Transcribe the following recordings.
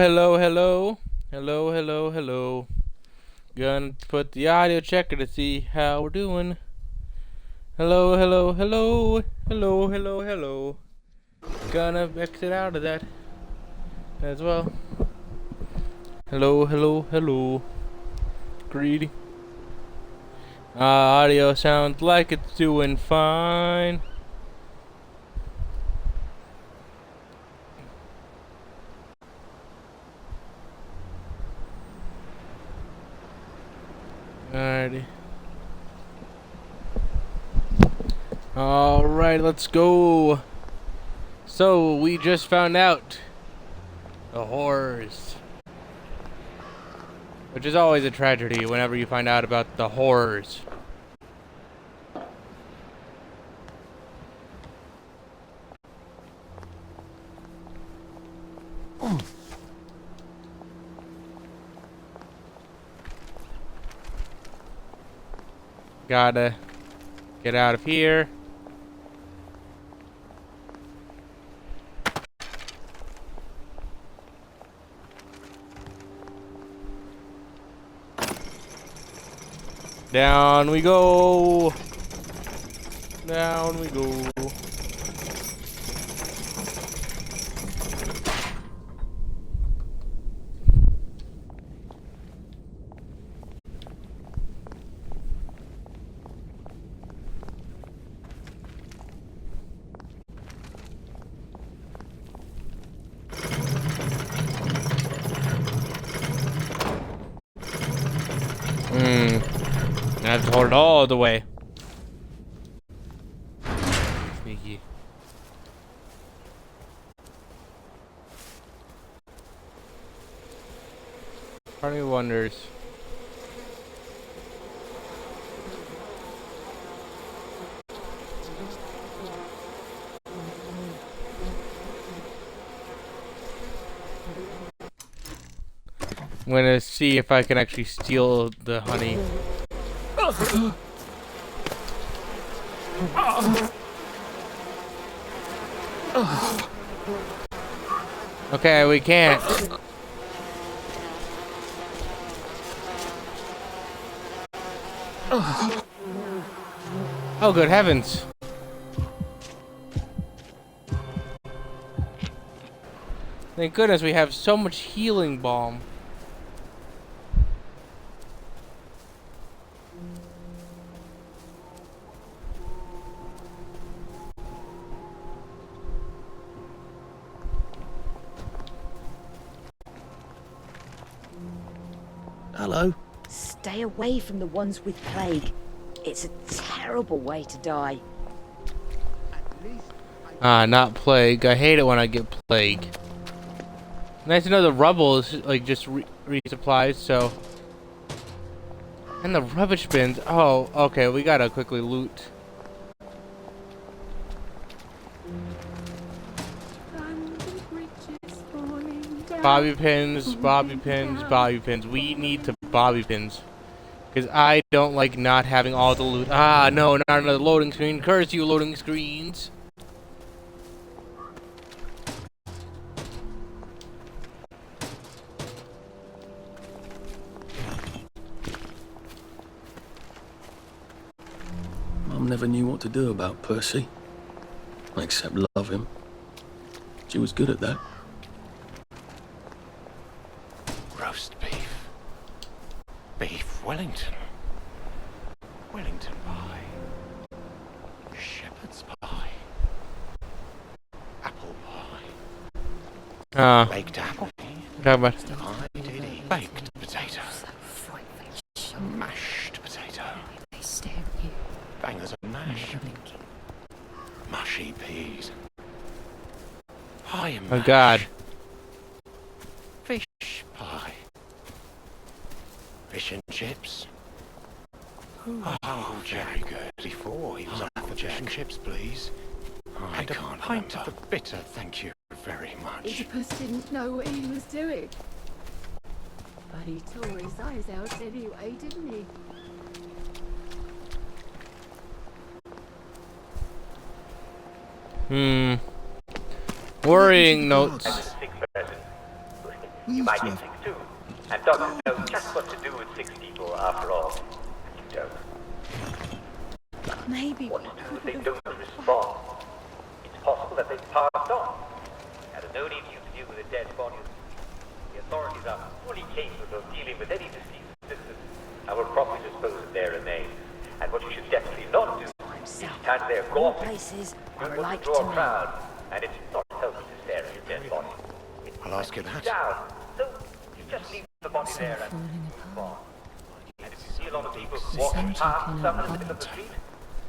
Hello, hello, hello, hello, hello. Gonna put the audio checker to see how we're doing. Hello, hello, hello, hello, hello, hello. Gonna exit out of that as well. Hello, hello, hello. Greedy. Audio sounds like it's doing fine. Alrighty. Alright, let's go. So, we just found out the horrors. Which is always a tragedy whenever you find out about the horrors. Gotta get out of here. Down we go. Down we go. I have to hold it all the way. Sneaky. Part of me wonders. I'm gonna see if I can actually steal the honey. Okay, we can't. Oh, good heavens. Thank goodness we have so much healing balm. Hello. Stay away from the ones with plague. It's a terrible way to die. Not plague. I hate it when I get plague. Nice to know the rubble is like just resupplies, so. And the rubbish bins. Oh, okay, we gotta quickly loot. Bobby pins, bobby pins, bobby pins. We need to bobby pins. Because I don't like not having all the loot. Ah, no, not another loading screen. Curse you, loading screens. Mum never knew what to do about Percy. Except love him. She was good at that. Roast beef. Beef Wellington. Wellington pie. Shepherd's pie. Apple pie. Baked apple. Talk about. I did eat baked potato. Mashed potato. Bangers and mash. Mushy peas. Pie and mash. Oh God. Fish pie. Fish and chips. Oh, very good. Before he was up for fish and chips, please. And a pint of the bitter, thank you very much. Oedipus didn't know what he was doing. But he tore his eyes out anyway, didn't he? Worrying notes. You might get sick too. And doctors know just what to do with sick people after all. You don't. Maybe What to do if they don't respond? It's possible that they've passed on. And there's no need for you to deal with a dead body. The authorities are fully capable of dealing with any deceased citizens and will properly dispose of their remains. And what you should definitely not do is stand there all gawping. places You are want alike to draw to a me. crowd, and it's not healthy to stare at a dead body. I'll ask you that. Down. So you just leave the body there and move on. And if you see a lot of people walking past someone in the middle of the street,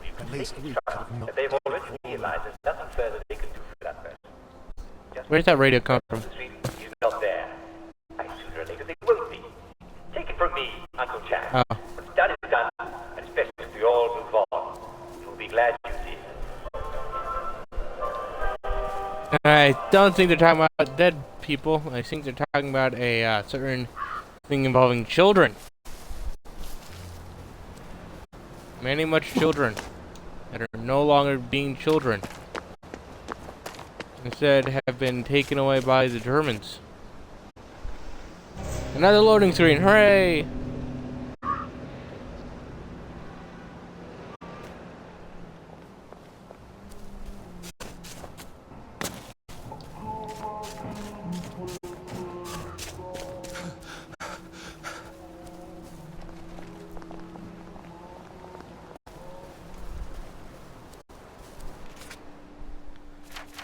you can take the trust that they've already realized there's nothing further they can do for that person. Just Where's that radio come from? the street is not there. And sooner or later they will be. Take it from me, Uncle Chad. Oh. What's done is done, and it's best if we all move on. You'll be glad you did. I don't think they're talking about dead people. I think they're talking about a certain thing involving children. Many much children that are no longer being children. Instead have been taken away by the Germans. Another loading screen, hooray!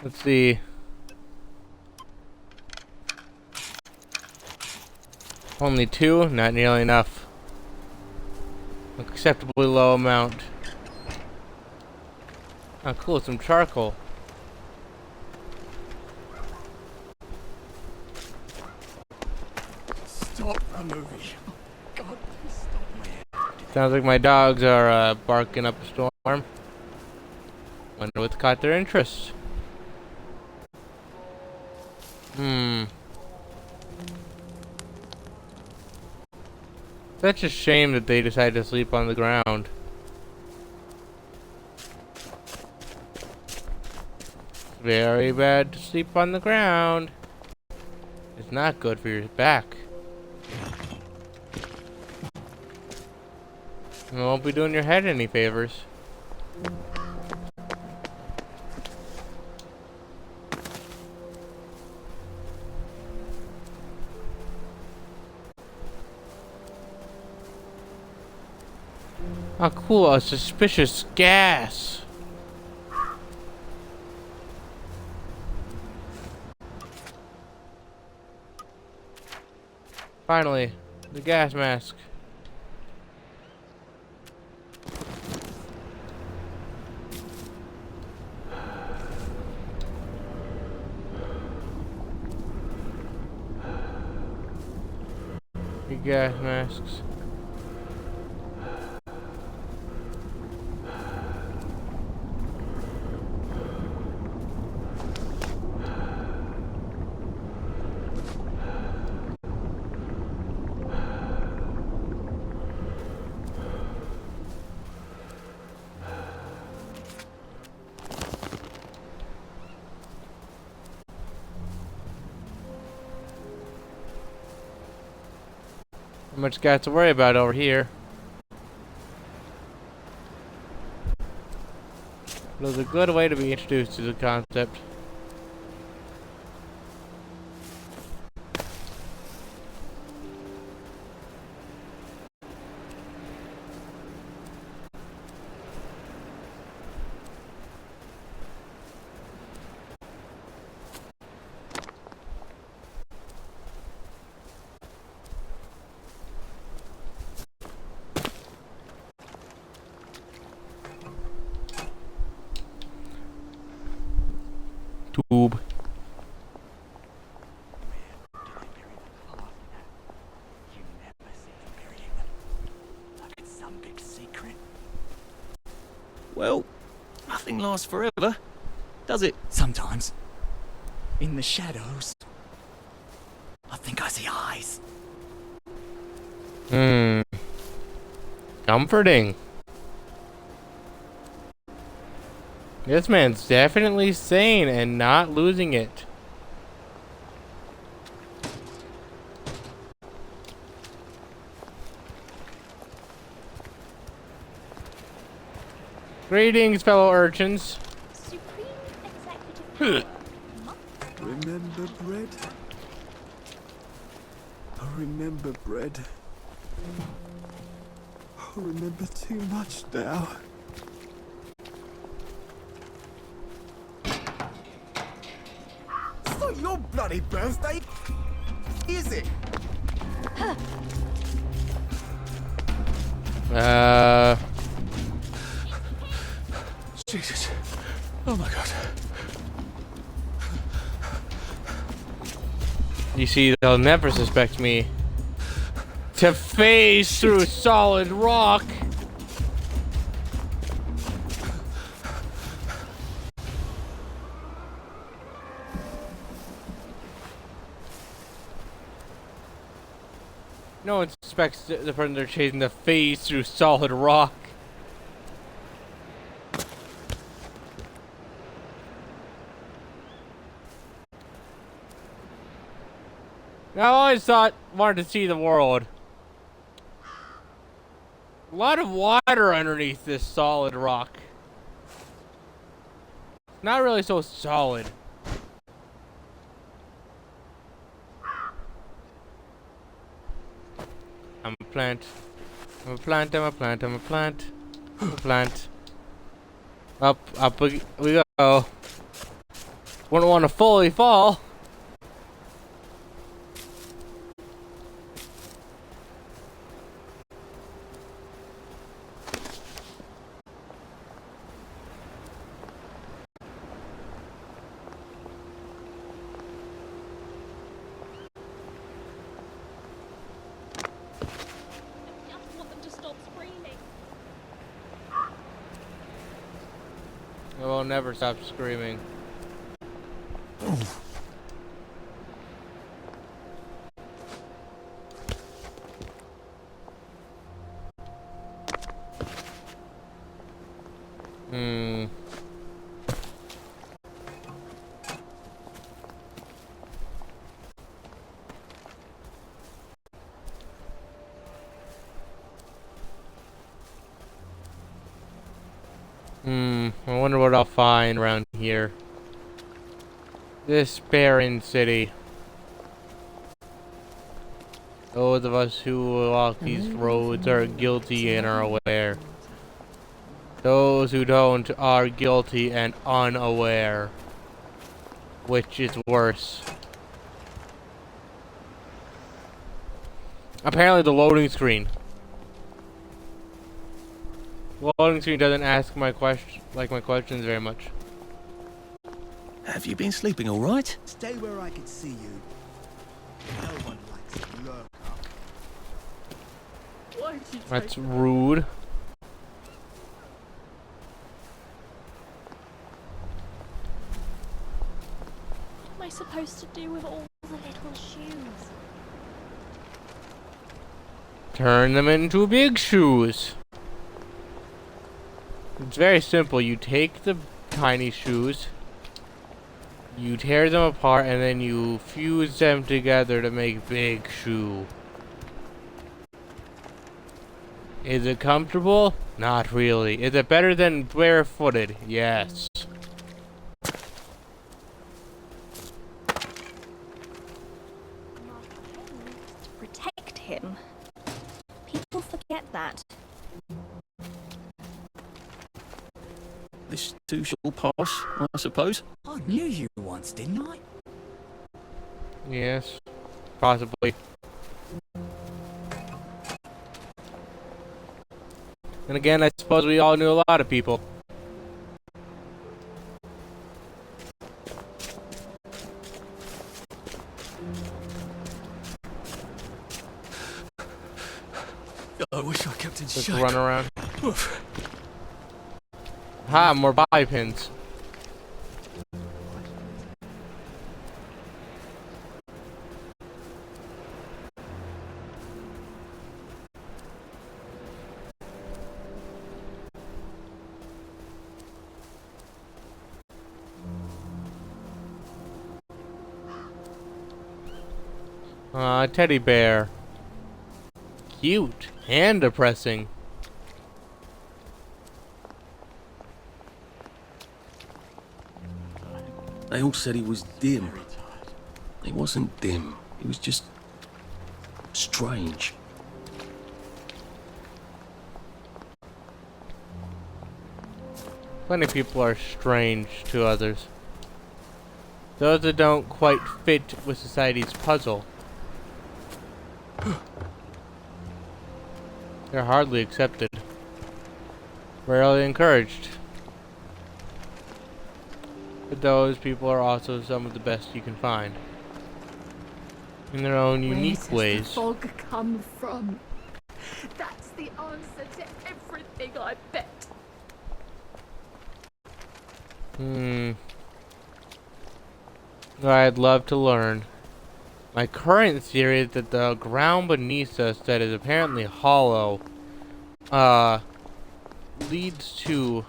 Let's see. Only 2? Not nearly enough. Acceptably low amount. Oh, cool, some charcoal. Stop the movie. God, stop me. Sounds like my dogs are barking up a storm. Wonder what's caught their interest. Such a shame that they decided to sleep on the ground. Very bad to sleep on the ground. It's not good for your back. And it won't be doing your head any favors. Oh, cool, a suspicious gas. Finally, the gas mask. The gas masks. Not much got to worry about over here. It was a good way to be introduced to the concept. Tube. Well, nothing lasts forever, does it? Sometimes, in the shadows, I think I see eyes. Comforting. This man's definitely sane and not losing it. Greetings, fellow urchins. Supreme Executive Power. Remember bread? I remember bread. I remember too much now. It's not your bloody birthday, is it? Jesus. Oh my god. You see, they'll never suspect me to phase through solid rock. No one suspects the person they're chasing to phase through solid rock. I always wanted to see the world. A lot of water underneath this solid rock. Not really so solid. I'm a plant. I'm a plant, I'm a plant, I'm a plant. I'm a plant. Up we go. Wouldn't want to fully fall. I will never stop screaming. I wonder what I'll find around here. This barren city. Those of us who walk these roads are guilty and are aware. Those who don't are guilty and unaware. Which is worse? Apparently the loading screen. Loading screen doesn't ask my questions very much. Have you been sleeping all right? Stay where I can see you. No one likes to lurk up. Why'd you That's take rude. What am I supposed to do with all the little shoes? Turn them into big shoes. It's very simple. You take the tiny shoes, you tear them apart, and then you fuse them together to make big shoe. Is it comfortable? Not really. Is it better than barefooted? Yes. To protect him. People forget that. This too shall pass, I suppose. I knew you once, didn't I? Yes. Possibly. And again, I suppose we all knew a lot of people. I wish I kept in Just shape. run around. Ha, more bobby pins. Teddy bear. Cute and depressing. They all said he was dim. He wasn't dim. He was just strange. Plenty of people are strange to others. Those that don't quite fit with society's puzzle. They're hardly accepted. Rarely encouraged. But those people are also some of the best you can find. In their own unique Where does ways. the fog come from? That's the answer to everything, I bet. I'd love to learn. My current theory is that the ground beneath us that is apparently hollow, leads to,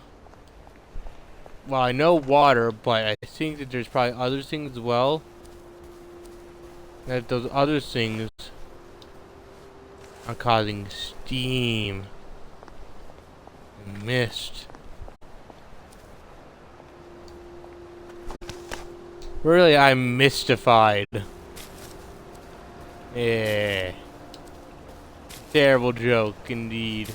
well, I know water, but I think that there's probably other things as well. That those other things are causing steam and mist. Really, I'm mystified. Yeah. Terrible joke, indeed.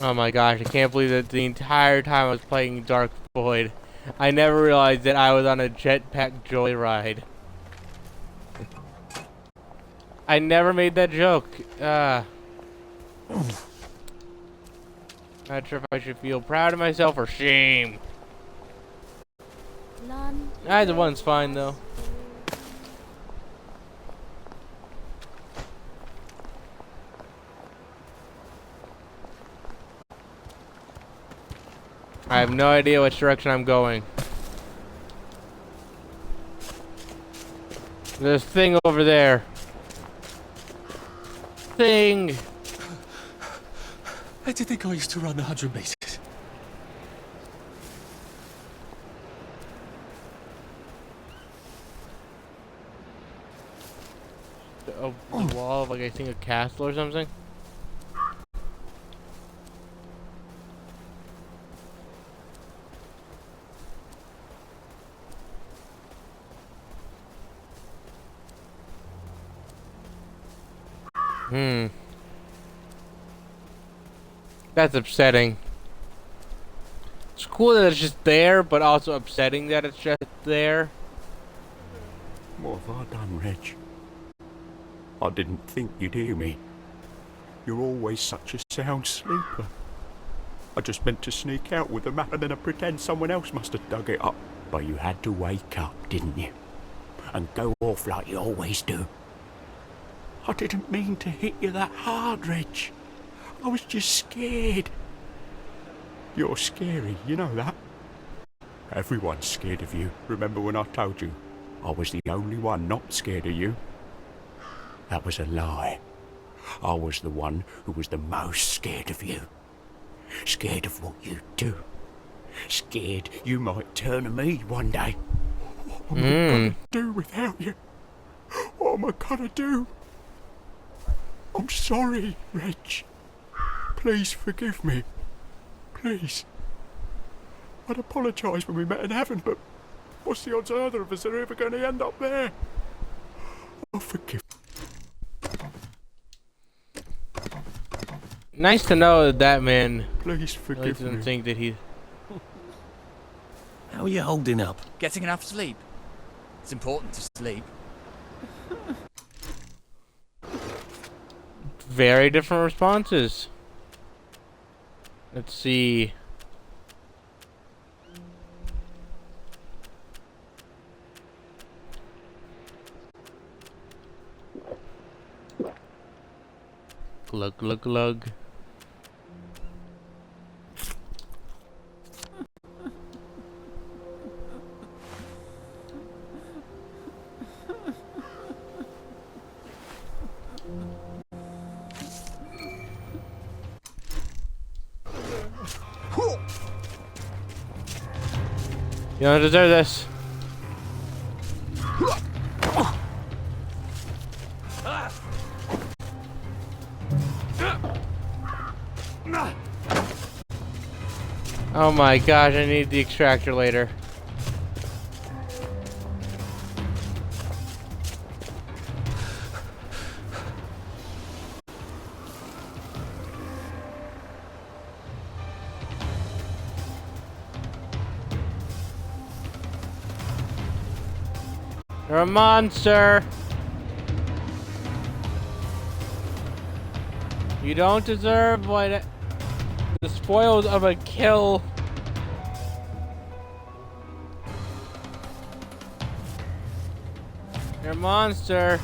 Oh my gosh, I can't believe that the entire time I was playing Dark Void, I never realized that I was on a jetpack joyride. I never made that joke. Not sure if I should feel proud of myself or shame. Either one's fine though. I have no idea which direction I'm going. There's a thing over there. Thing! How do you think I used to run the 100 metres? The wall of, like, I think a castle or something? That's upsetting. It's cool that it's just there, but also upsetting that it's just there. What have I done, Reg? I didn't think you'd hear me. You're always such a sound sleeper. I just meant to sneak out with the map and then I pretend someone else must have dug it up. But you had to wake up, didn't you? And go off like you always do. I didn't mean to hit you that hard, Reg. I was just scared. You're scary, you know that? Everyone's scared of you. Remember when I told you I was the only one not scared of you? That was a lie. I was the one who was the most scared of you. Scared of what you do. Scared you might turn to me one day. What am I gonna do without you? What am I gonna do? I'm sorry, Reg. Please forgive me. Please. I'd apologise when we met in heaven, but what's the odds either of us are ever going to end up there? Oh, forgive. Nice to know that that man Please really forgive doesn't me. think that he... How are you holding up? Getting enough sleep. It's important to sleep. Very different responses. Let's see. Glug glug glug. You don't deserve this. Oh my gosh, I need the extractor later. You're a monster. You don't deserve what the spoils of a kill. You're a monster.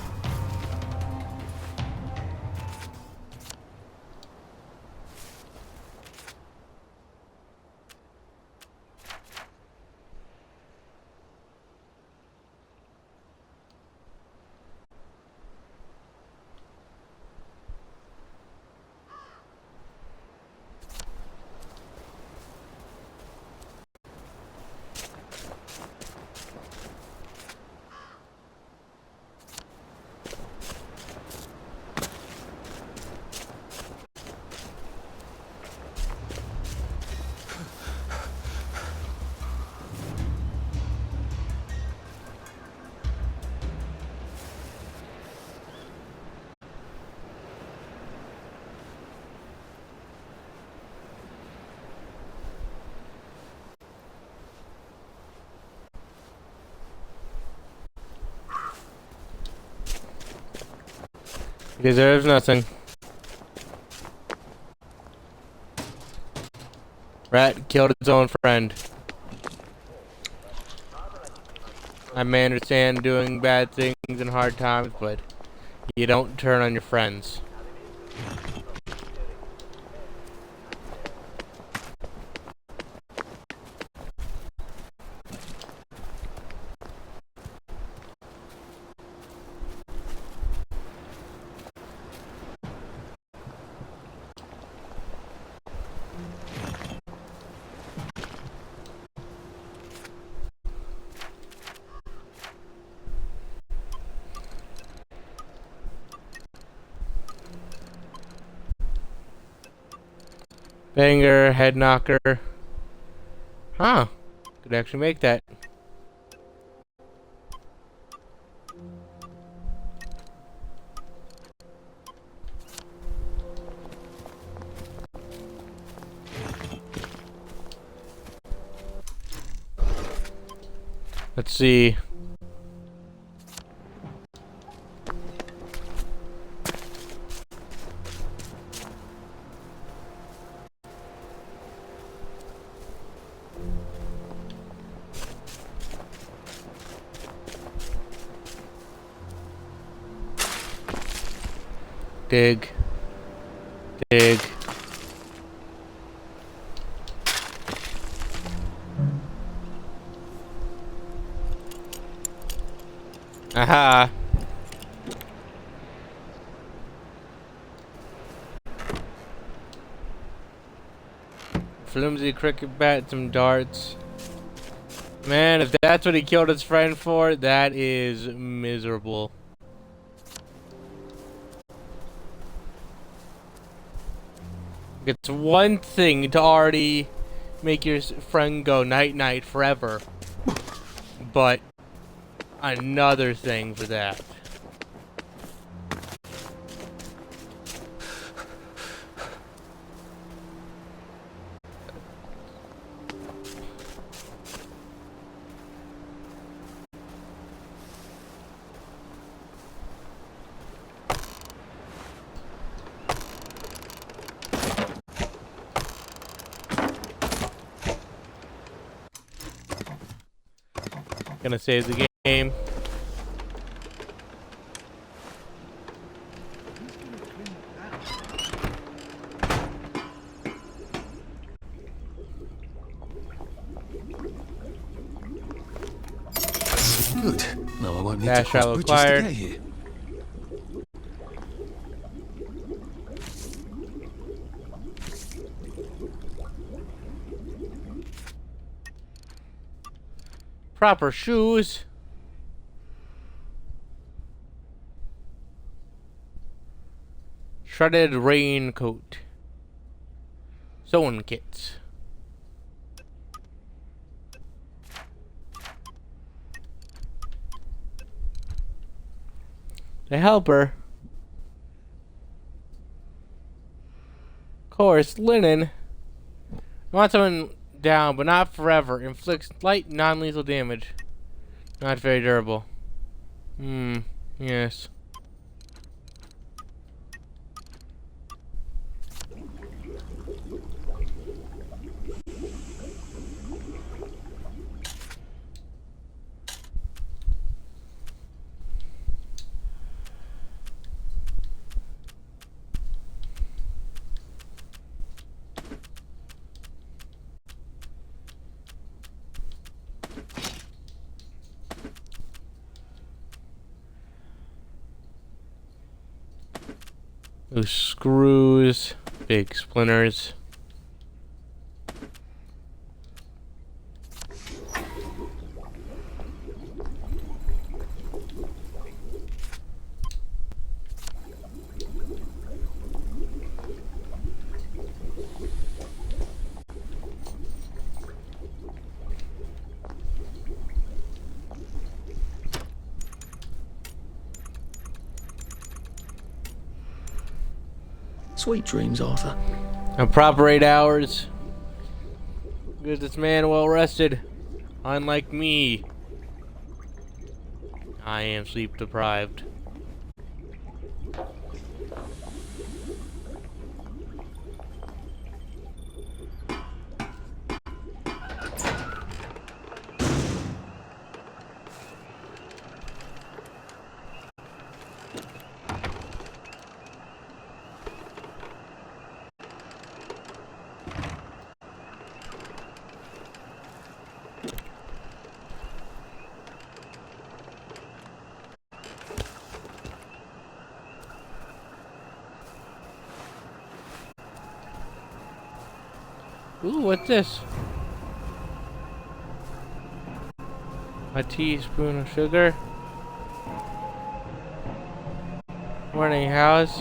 He deserves nothing. Rat killed his own friend. I may understand doing bad things in hard times, but you don't turn on your friends. Banger, head knocker. Huh. Could actually make that. Let's see. Dig. Dig. Aha. Flimsy cricket bat, some darts. Man, if that's what he killed his friend for, that is miserable. It's one thing to already make your friend go night-night forever, but another thing for that. Gonna save the game. Good. No, I won't need Dash to cross travel bridges to acquired. get here. Proper shoes. Shredded raincoat. Sewing kits. The helper. Coarse linen. I want someone down, but not forever. Inflicts light, non-lethal damage. Not very durable. Yes. Loose screws, big splinters. Sweet dreams, Arthur. A proper 8 hours. Good, this man well rested. Unlike me. I am sleep deprived. Ooh, what's this? A teaspoon of sugar. Warning, house.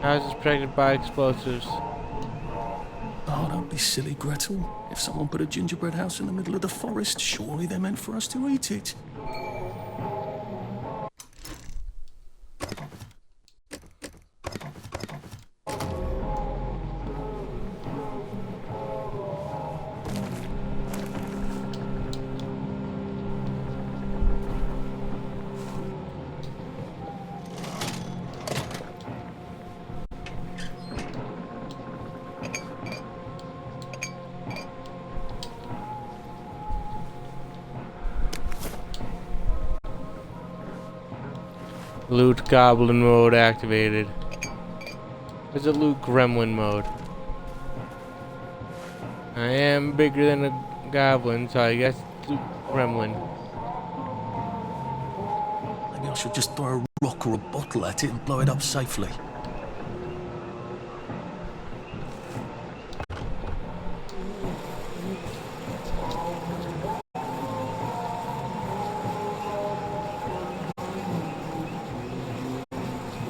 House is protected by explosives. Oh, don't be silly, Gretel. If someone put a gingerbread house in the middle of the forest, surely they meant for us to eat it. Loot Goblin mode activated. Is it Loot Gremlin mode? I am bigger than a goblin, so I guess it's Loot Gremlin. Maybe I should just throw a rock or a bottle at it and blow it up safely.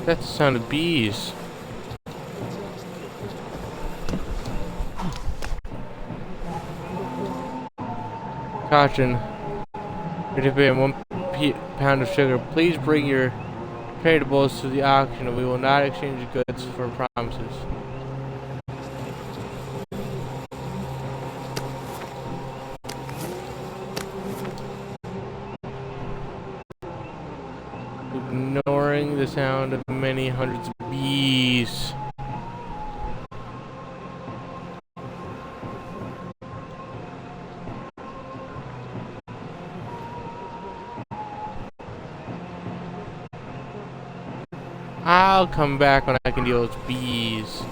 That's the sound of bees. Caution. You're to pay 1 pound of sugar. Please bring your tradables to the auction, and we will not exchange goods for promises. Ignoring the sound of many hundreds of bees. I'll come back when I can deal with bees.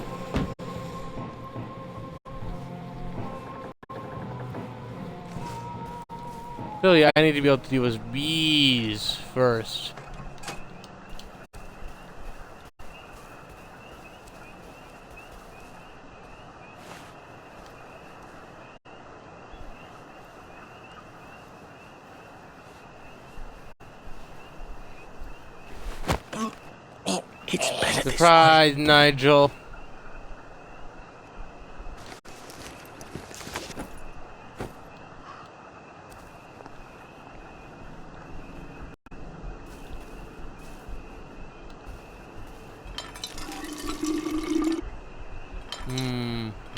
Really, I need to be able to deal with bees first. It's better this Surprise, Nigel.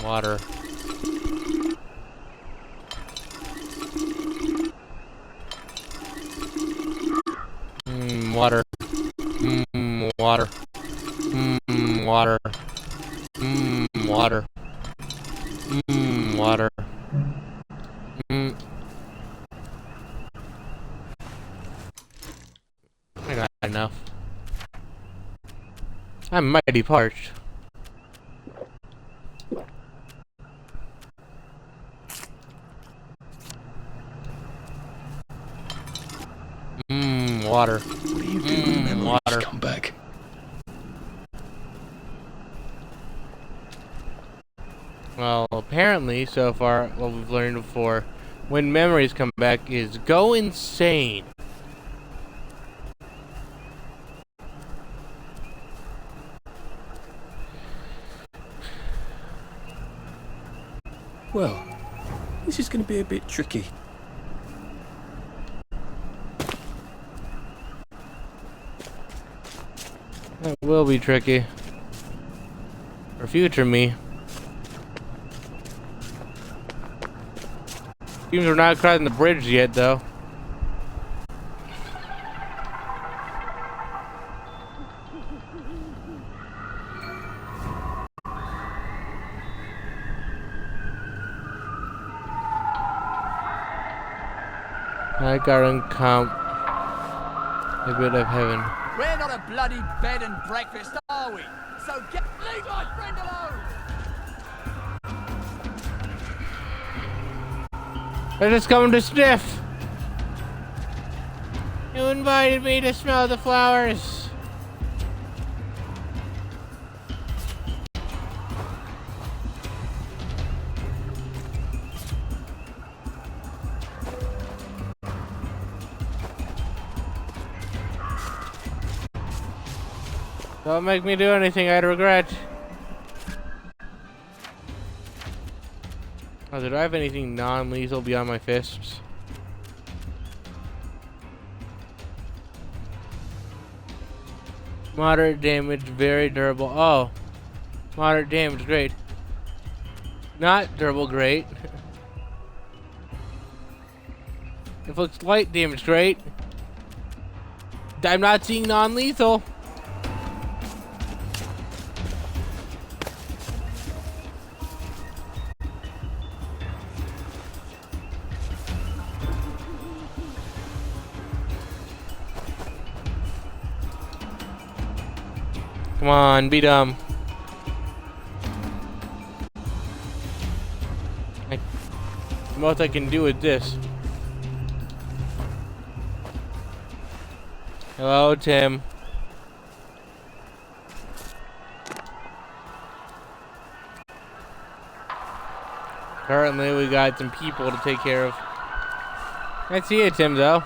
Water. Water. Water. Water. Water. Water. I got enough. I'm mighty parched. Water. What do you do when memories water. come back? Well, apparently, so far, what we've learned before, when memories come back, is go insane. Well, this is going to be a bit tricky. It will be tricky. For future me. Seems we're not crossing the bridge yet, though. I got uncount a bit of heaven. We're not a bloody bed and breakfast, are we? So leave my friend alone! They're just coming to sniff. You invited me to smell the flowers. Don't make me do anything I'd regret. Oh, did I have anything non-lethal beyond my fists? Moderate damage, very durable. Oh. Moderate damage, great. Not durable, great. Inflicts light damage, great. I'm not seeing non-lethal. Come on, be dumb. The most I can do is this. Hello, Tim. Currently, we got some people to take care of. I see it, Tim, though.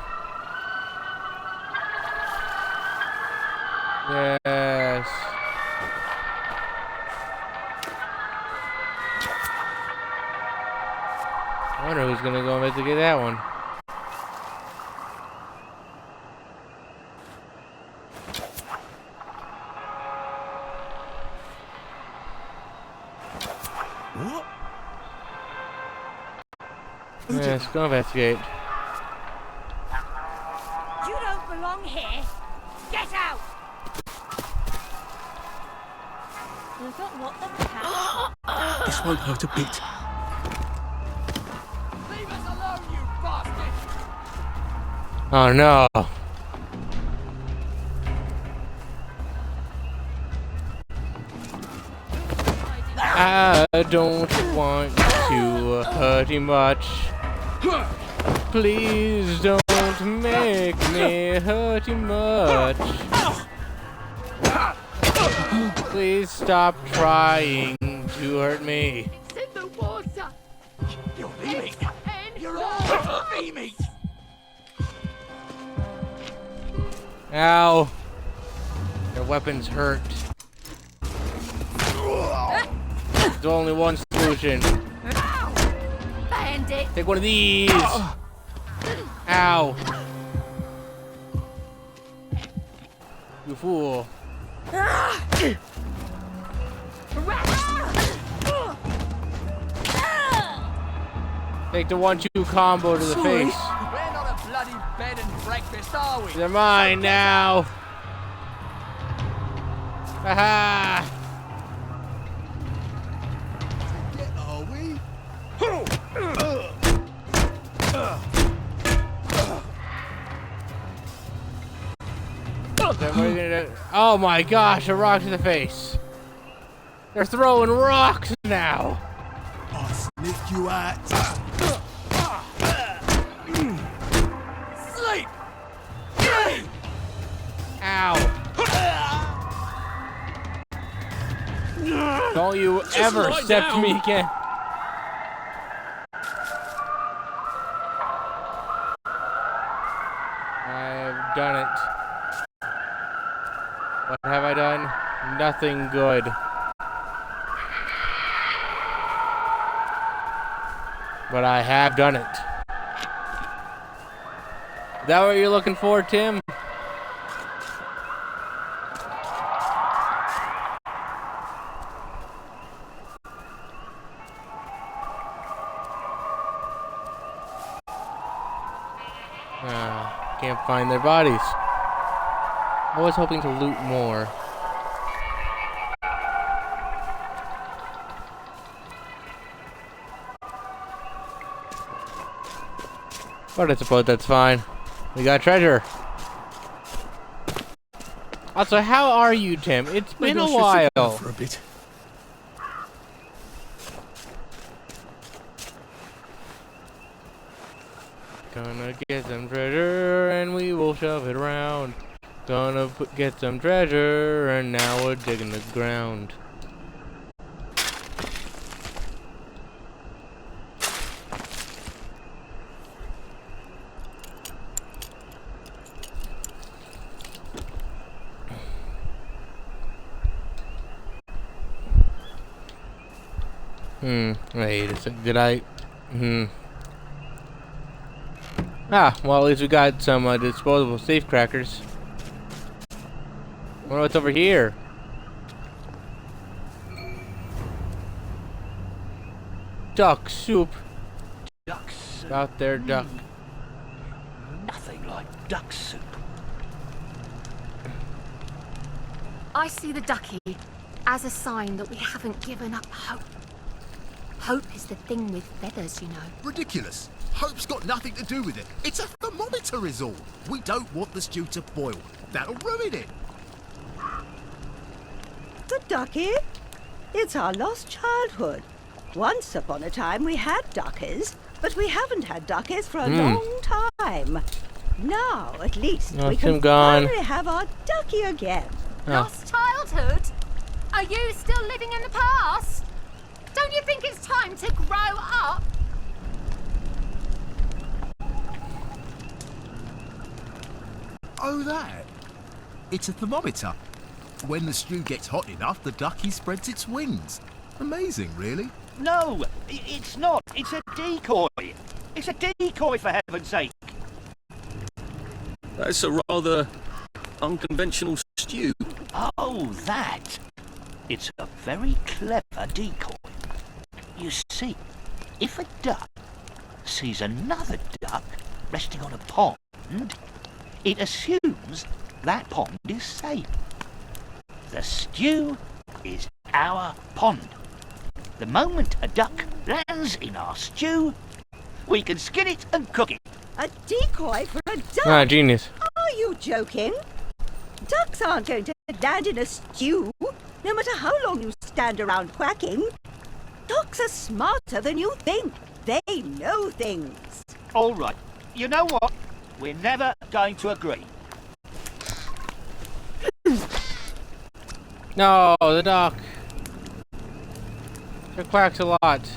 Yes. I wonder who's gonna go investigate that one. What? Yes, go investigate. You don't belong here. Get out! Look at what the cat. This won't hurt a bit. Leave us alone, you bastard! Oh no. I don't want to hurt you much. Please don't make me hurt you much. Please stop trying to hurt me. It's in the water. You're meat! And You're all meat! Ow. Their weapons hurt. There's only one solution. Bandit! Take one of these! Ow! You fool. Take the 1-2 combo to the face. We're not a bloody bed and breakfast, are we? They're mine now. Haha! Are we? Then what are you gonna do? Oh my gosh, a rock to the face. They're throwing rocks now. I'll sniff you out. Sleep! Ow. Don't you ever step to me again. I've done it. What have I done? Nothing good. But I have done it. Is that what you're looking for, Tim? Can't find their bodies. I was hoping to loot more. But I suppose that's fine. We got treasure. Also, how are you, Tim? It's been a while. For a bit. Gonna get some treasure and we will shove it around. Gonna get some treasure and now we're digging the ground. Wait a sec. Did I? Ah, well, at least we got some disposable safe crackers. Wonder what's over here. Duck soup. Duck soup. Out there, duck. Nothing like duck soup. I see the ducky as a sign that we haven't given up hope. Hope is the thing with feathers, you know. Ridiculous. Hope's got nothing to do with it. It's a thermometer is all. We don't want the stew to boil. That'll ruin it. The ducky? It's our lost childhood. Once upon a time we had duckies, but we haven't had duckies for a long time. Now, at least, we can finally have our ducky again. Lost childhood? Are you still living in the past? Don't you think it's time to grow up? Oh, that. It's a thermometer. When the stew gets hot enough, the ducky spreads its wings. Amazing, really. No, it's not. It's a decoy. It's a decoy, for heaven's sake. That's a rather unconventional stew. Oh, that. It's a very clever decoy. You see, if a duck sees another duck resting on a pond, it assumes that pond is safe. The stew is our pond. The moment a duck lands in our stew, we can skin it and cook it. A decoy for a duck? Ah, genius. Are you joking? Ducks aren't going to land in a stew, no matter how long you stand around quacking. Ducks are smarter than you think. They know things. All right. You know what? We're never going to agree. No, the duck. It quacks a lot.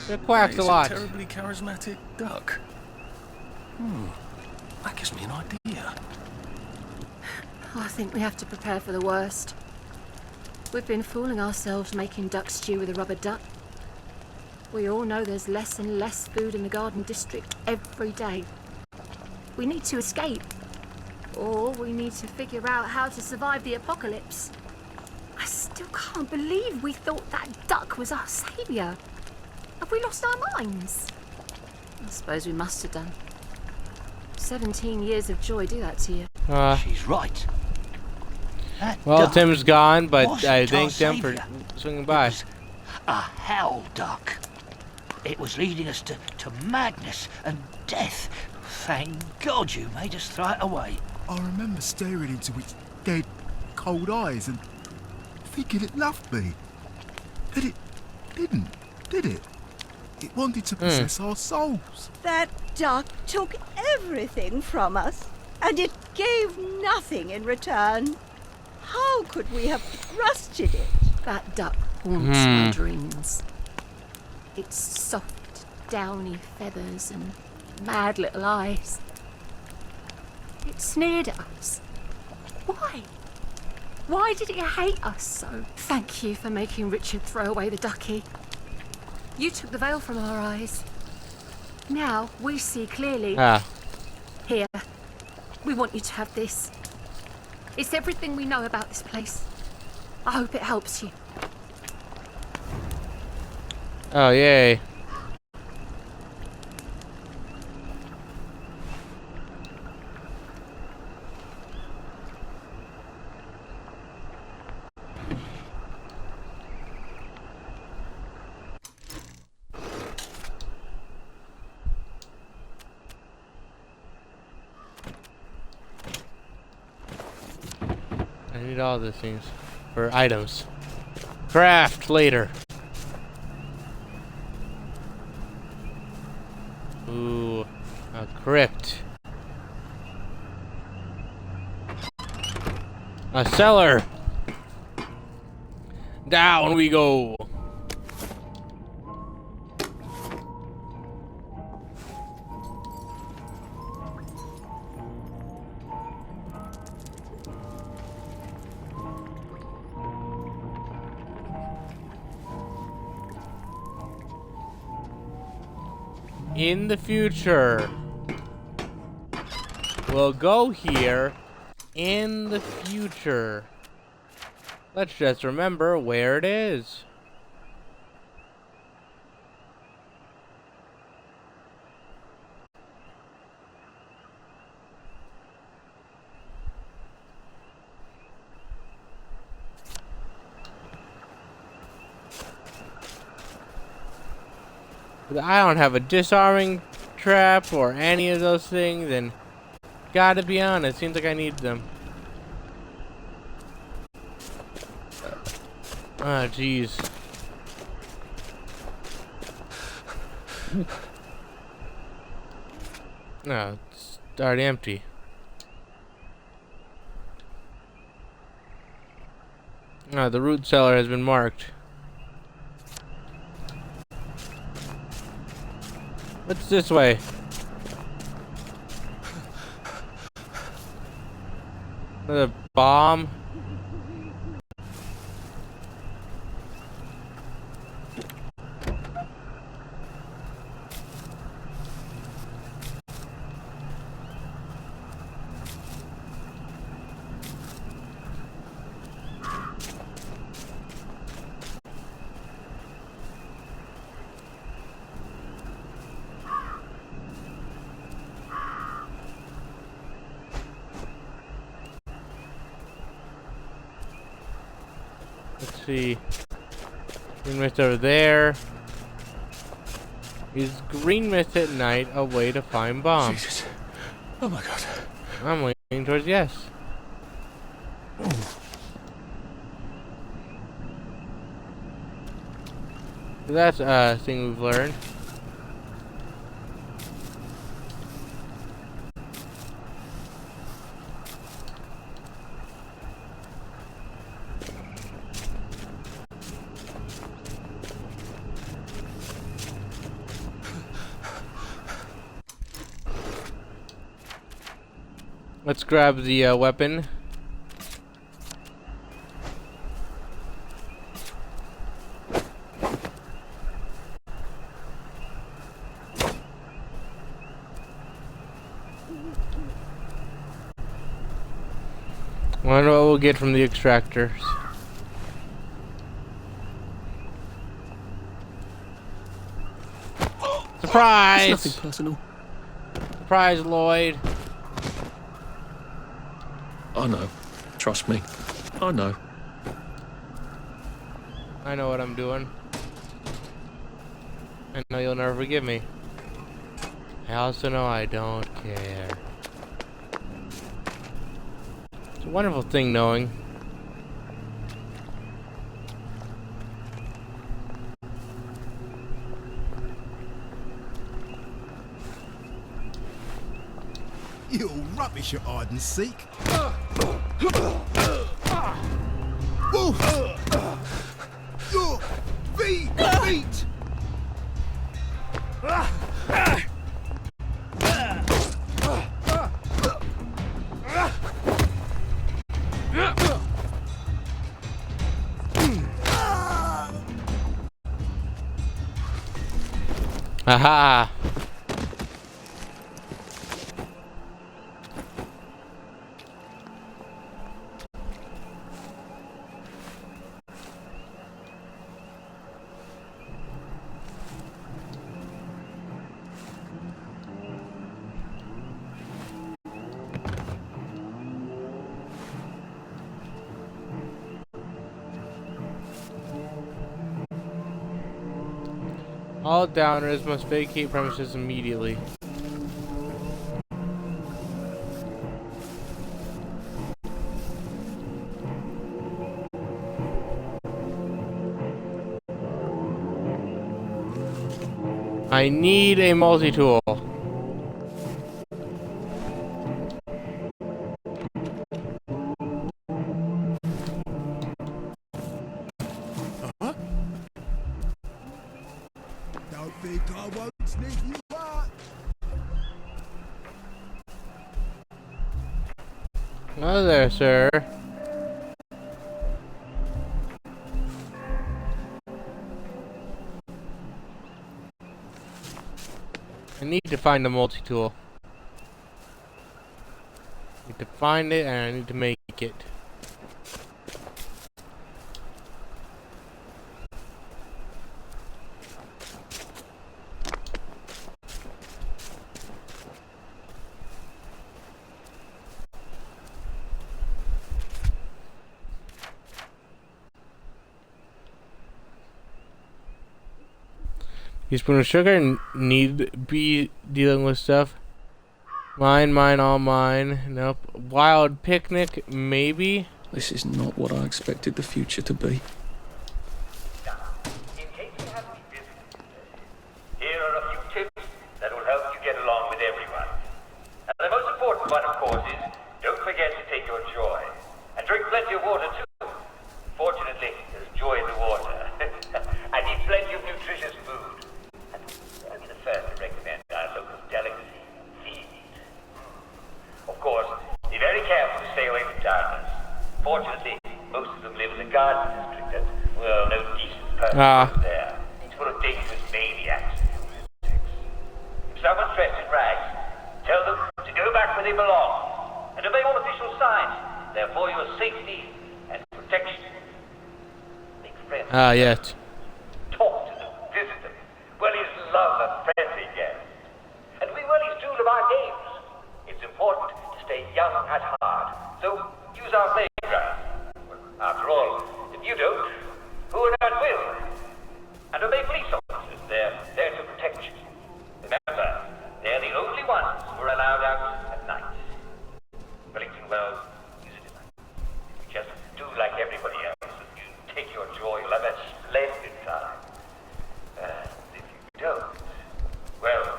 It quacks a lot. Terribly charismatic duck. That gives me an idea. I think we have to prepare for the worst. We've been fooling ourselves making duck stew with a rubber duck. We all know there's less and less food in the Garden District every day. We need to escape. Or we need to figure out how to survive the apocalypse. I still can't believe we thought that duck was our saviour. Have we lost our minds? I suppose we must have done. 17 years of joy do that to you. She's right. Well, Tim's gone, but I thank them for swinging by. A hell duck. It was leading us to madness and death. Thank God you made us throw it away. I remember staring into its dead, cold eyes and thinking it loved me. But it didn't, did it? It wanted to possess our souls. That duck took everything from us, and it gave nothing in return. How could we have trusted it? That duck haunts my dreams. Its soft, downy feathers and mad little eyes. It sneered at us. Why? Why did it hate us so? Thank you for making Richard throw away the ducky. You took the veil from our eyes. Now we see clearly. Here, we want you to have this. It's everything we know about this place. I hope it helps you. Oh, yay. I need all these things for items. Craft later. Ooh, a crypt. A cellar. Down we go. In the future, we'll go here in the future. Let's just remember where it is. I don't have a disarming trap or any of those things, and gotta be honest, seems like I need them. Ah, jeez. No, it's already empty. Ah, the root cellar has been marked. What's this way? Another bomb? Let's see. Green mist over there. Is green mist at night a way to find bombs? Jesus. Oh my God. I'm leaning towards yes. So that's a thing we've learned. Let's grab the weapon. Wonder what we'll get from the extractors. Surprise! It's nothing personal. Surprise, Lloyd. I know. Trust me. I know. I know what I'm doing. I know you'll never forgive me. I also know I don't care. It's a wonderful thing knowing. You rubbish, you hide and seek. Wolf! Your feet! Aha! All downers must vacate premises immediately. I need a multi-tool. Don't think I won't sneak you out. Hello there, sir. I need to find the multi-tool. I need to find it and I need to make it. Teaspoon of sugar, need be dealing with stuff. Mine, all mine. Nope. Wild picnic, maybe. This is not what I expected the future to be. In case you have any visitors, here are a few tips that will help you get along with everyone. And the most important one, of course, is don't forget to take your joy. And drink plenty of water, too. Fortunately, there's joy in the water. And eat plenty of nutritious food. I'll be the first to recommend our local delicacy, seaweed. Of course, be very careful to stay away from darkness. Fortunately, most of them live in the garden district and, well, no decent person lives there. It's full of dangerous maniacs and lunatics. If someone's dressed in rags, tell them to go back where they belong and obey all official signs. They're for your safety and protection. Make friends. Yes. Talk to them, visit them. Wellies love a friendly guest. And we Wellies do love our games. It's important to stay young at heart. So use our playground. After all, if you don't, who on earth will? And obey police officers. They're there to protect you. Remember, they're the only ones who are allowed out at night. Wellington Wells, use it tonight. Just do like everybody else. If you take your joy, you'll have a splendid time. If you don't, well,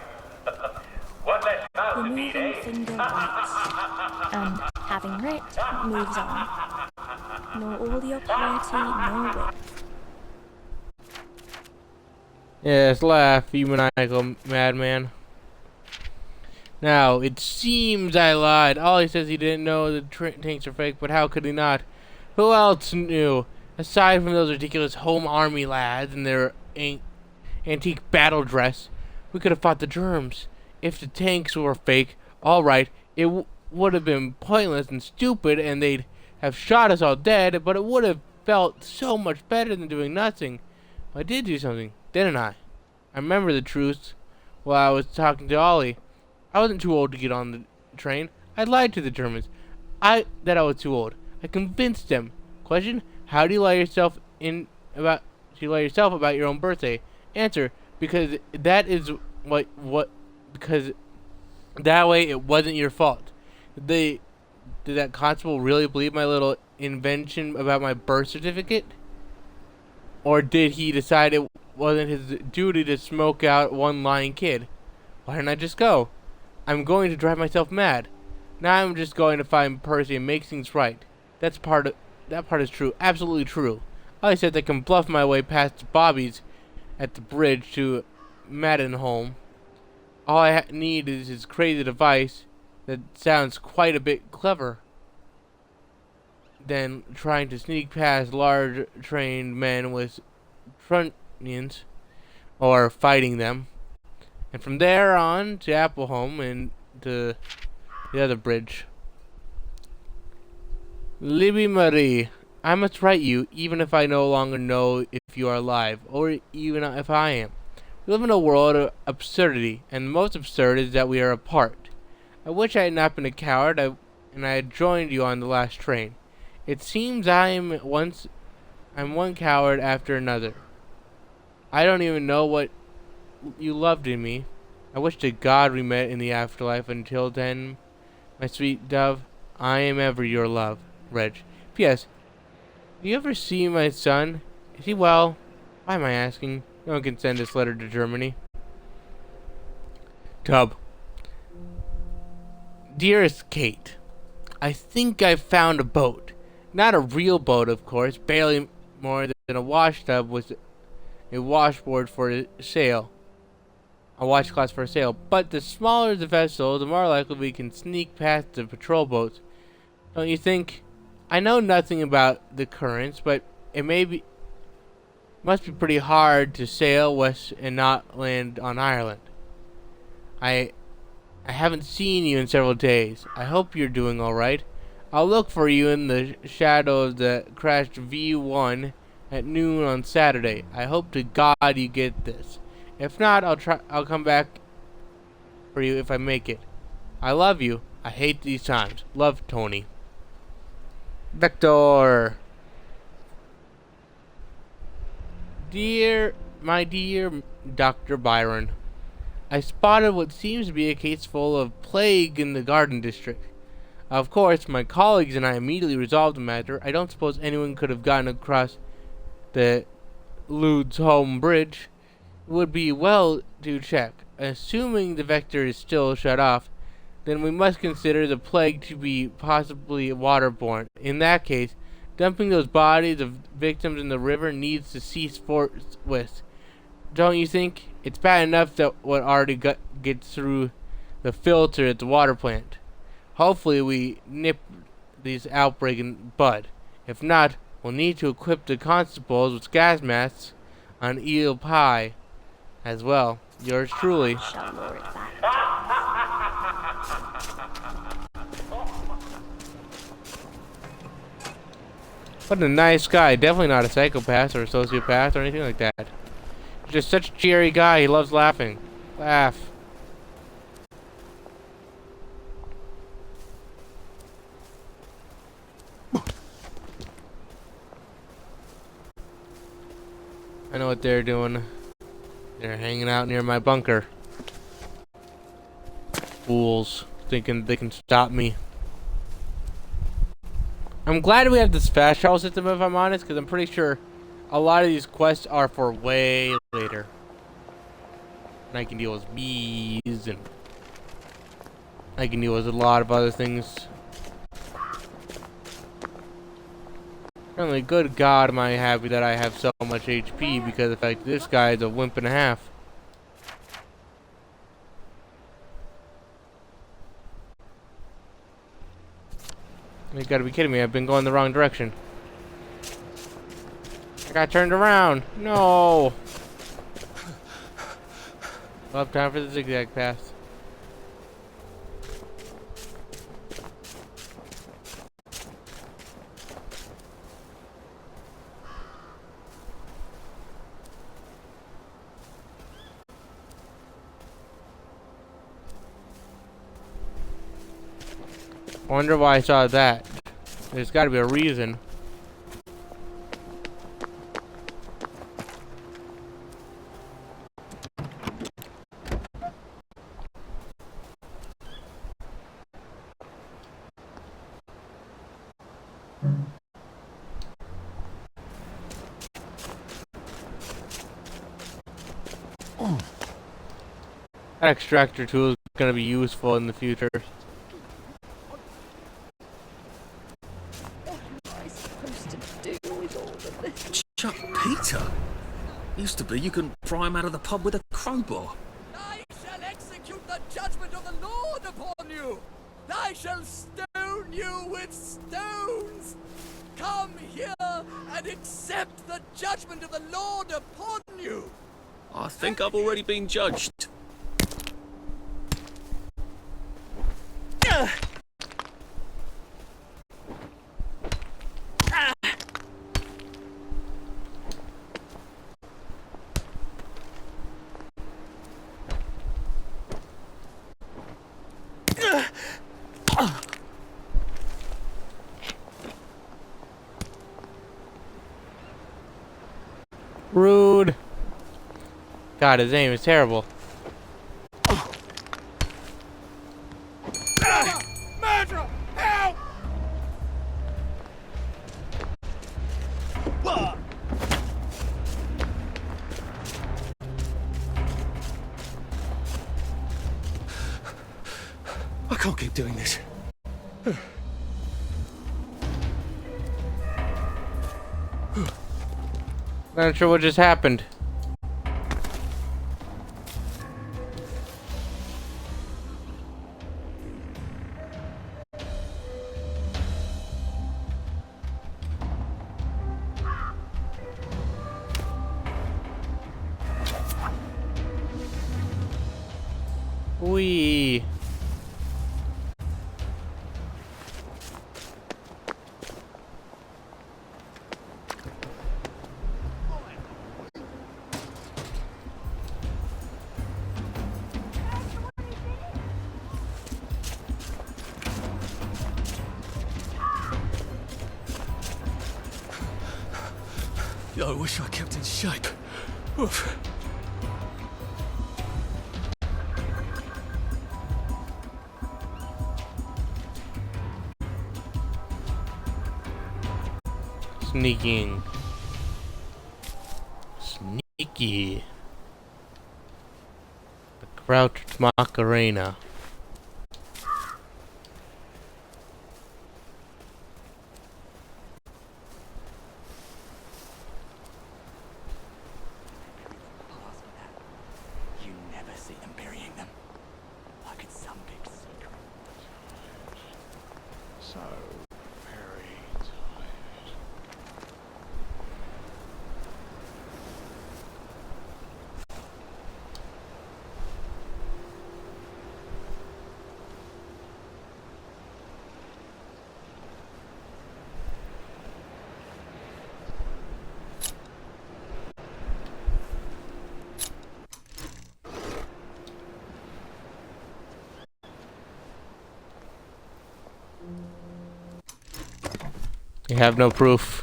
one less mouth to feed, Removing eh? finger bites, and having writ moves on. Nor all your piety, nor wit. Yes, laugh, you maniacal madman. Now, it seems I lied. Ollie says he didn't know the tanks are fake, but how could he not? Who else knew? Aside from those ridiculous home army lads in their antique battle dress, we could have fought the germs. If the tanks were fake, alright, it would have been pointless and stupid, and they'd have shot us all dead, but it would have felt so much better than doing nothing. I did do something, didn't I? I remember the truth while I was talking to Ollie. I wasn't too old to get on the train. I lied to the Germans. That I was too old. I convinced them. Question: how do you lie yourself about your own birthday? Answer: because because that way it wasn't your fault. Did that constable really believe my little invention about my birth certificate? Or did he decide it wasn't his duty to smoke out one lying kid? Why didn't I just go? I'm going to drive myself mad. Now I'm just going to find Percy and make things right. That part is true, absolutely true. I said I can bluff my way past Bobby's at the bridge to Maddenholm. All I need is his crazy device that sounds quite a bit clever than trying to sneak past large trained men with trunnions or fighting them. And from there on to Appleholm and to the other bridge. Libby Marie, I must write you even if I no longer know if you are alive, or even if I am. We live in a world of absurdity, and the most absurd is that we are apart. I wish I had not been a coward and I had joined you on the last train. It seems I'm one coward after another. I don't even know what you loved in me. I wish to God we met in the afterlife. Until then, my sweet dove, I am ever your love, Reg. P.S. Do you ever see my son? Is he well? Why am I asking? No one can send this letter to Germany. Tub. Dearest Kate, I think I've found a boat. Not a real boat, of course, barely more than a washtub with a washboard for a sail. A watch-glass for a sail. But the smaller the vessel, the more likely we can sneak past the patrol boats. Don't you think? I know nothing about the currents, but it must be pretty hard to sail west and not land on Ireland. I haven't seen you in several days. I hope you're doing alright. I'll look for you in the shadow of the crashed V1 at noon on Saturday. I hope to God you get this. If not, I'll come back for you if I make it. I love you. I hate these times. Love, Tony. Vector. My dear Dr. Byron, I spotted what seems to be a case full of plague in the Garden District. Of course, my colleagues and I immediately resolved the matter. I don't suppose anyone could have gotten across the Ludesholm Bridge. It would be well to check. Assuming the vector is still shut off, then we must consider the plague to be possibly waterborne. In that case, dumping those bodies of victims in the river needs to cease forthwith. Don't you think? It's bad enough that what already gets through the filter at the water plant. Hopefully we nip these outbreak in bud. If not, we'll need to equip the constables with gas masks on Eel Pie as well. Yours truly. What a nice guy. Definitely not a psychopath or a sociopath or anything like that. Just such a cheery guy. He loves laughing. Laugh. I know what they're doing. They're hanging out near my bunker. Fools. Thinking they can stop me. I'm glad we have this fast travel system, if I'm honest, because I'm pretty sure a lot of these quests are for way later. And I can deal with bees, and I can deal with a lot of other things. Apparently, good God, am I happy that I have so much HP, because the fact this guy is a wimp and a half. You gotta be kidding me, I've been going the wrong direction. I got turned around. No! Well, time for the zigzag path. Wonder why I saw that. There's gotta be a reason. That extractor tool is gonna be useful in the future. Chuck Peter? Used to be you can pry him out of the pub with a crowbar. I shall execute the judgment of the Lord upon you! I shall stone you with stones! Come here and accept the judgment of the Lord upon you! I think I've already been judged. Rude. God, his aim is terrible. Murderer! Help! I can't keep doing this. Not sure what just happened. Wee. I wish I kept in shape. Oof. Sneaking. Sneaky. The Crouched Macarena. You never see them burying them. Like it's some big secret. So very tired. You have no proof.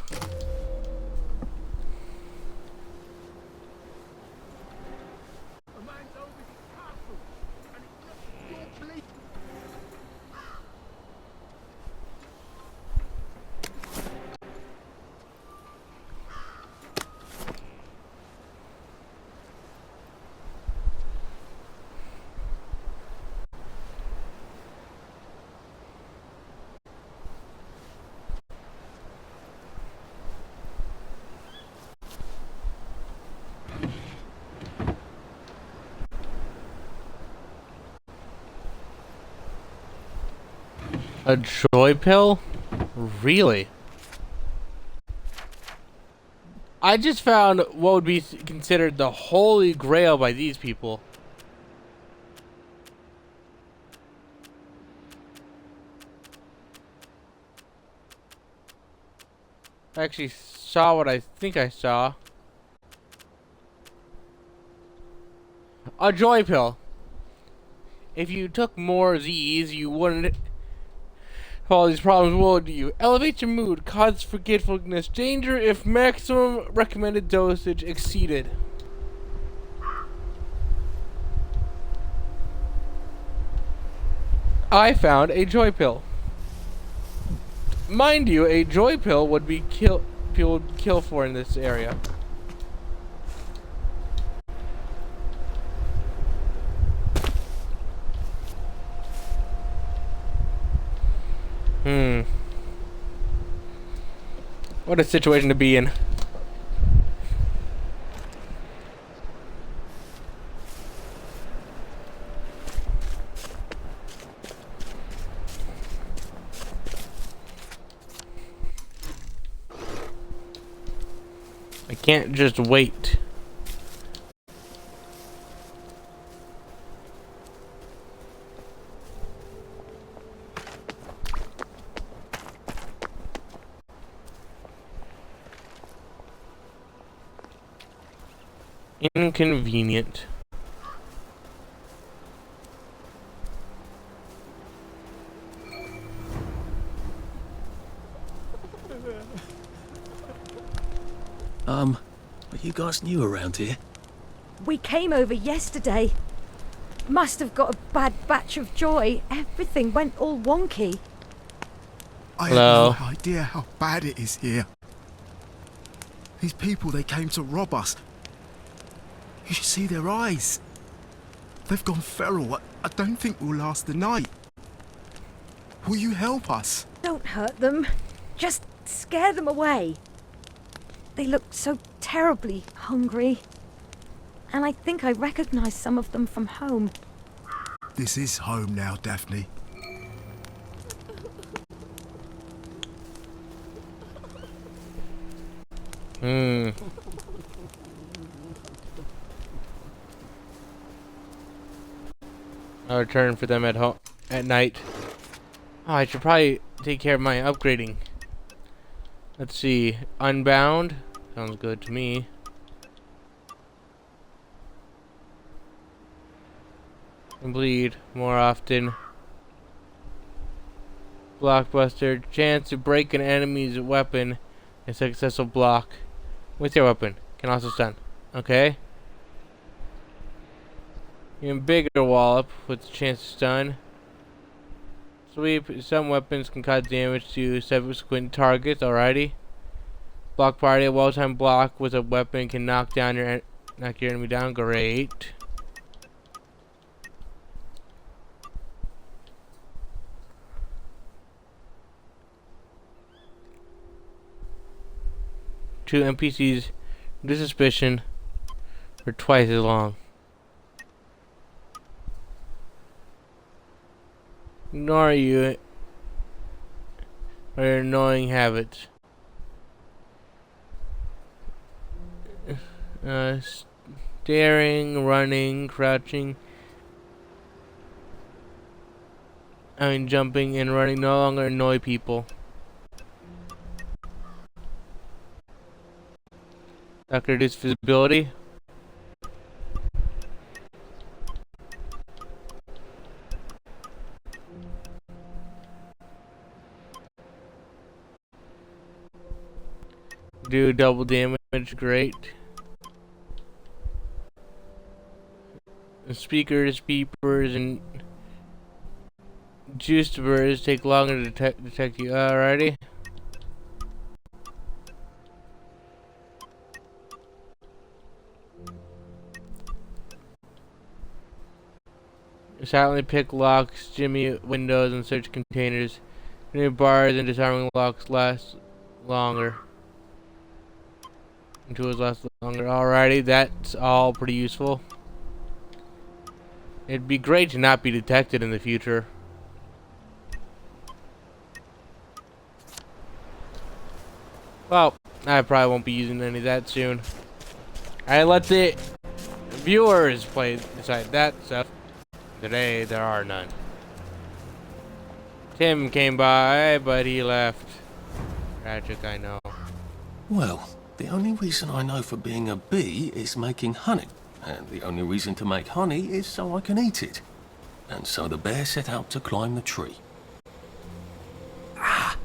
A joy pill? Really? I just found what would be considered the holy grail by these people. I actually saw what I think I saw. A joy pill. If you took more of these, you wouldn't have all these problems, would you? Elevate your mood, cause forgetfulness, danger if maximum recommended dosage exceeded. I found a joy pill. Mind you, a joy pill would be people would kill for in this area. What a situation to be in. I can't just wait. Inconvenient. Are you guys new around here? We came over yesterday. Must have got a bad batch of joy. Everything went all wonky. I had no idea how bad it is here. These people, they came to rob us. You should see their eyes. They've gone feral. I don't think we'll last the night. Will you help us? Don't hurt them. Just scare them away. They look so terribly hungry. And I think I recognize some of them from home. This is home now, Daphne. I'll return for them at home at night. Oh, I should probably take care of my upgrading. Let's see. Unbound. Sounds good to me. Bleed more often. Blockbuster. Chance to break an enemy's weapon. A successful block with your weapon. Can also stun. Okay. Even bigger wallop with a chance to stun. Sweep. Some weapons can cause damage to subsequent targets. Alrighty. Block party. A well-timed block with a weapon can knock your enemy down. Great. Two NPCs with suspicion for twice as long. Ignore you or your annoying habits. Staring, running, crouching. Jumping and running no longer annoy people. That could reduce visibility. Do double damage, great. Speakers, beepers, and juiced birds take longer to detect you. Alrighty. Silently pick locks, jimmy windows, and search containers. New bars and disarming locks last longer. And tools last longer. Alrighty, that's all pretty useful. It'd be great to not be detected in the future. Well, I probably won't be using any of that soon. I let the viewers decide that stuff. Today, there are none. Tim came by, but he left. Tragic, I know. Well, the only reason I know for being a bee is making honey. And the only reason to make honey is so I can eat it. And so the bear set out to climb the tree. Ah!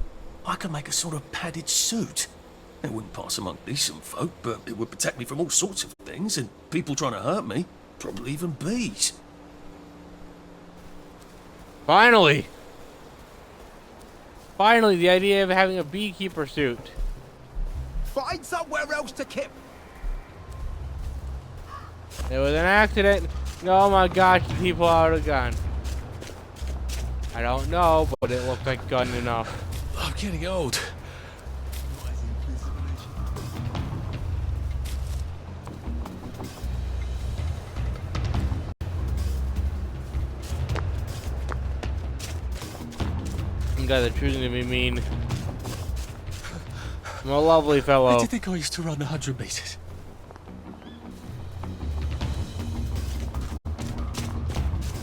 I could make a sort of padded suit. It wouldn't pass among decent folk, but it would protect me from all sorts of things, and people trying to hurt me. Probably even bees. Finally! Finally, the idea of having a beekeeper suit. Find somewhere else to keep. It was an accident. Oh my gosh, did he pull out a gun? I don't know, but it looked like gun enough. I'm getting old. You guys are choosing to be mean. I'm a lovely fellow. Where do you think I used to run 100 meters?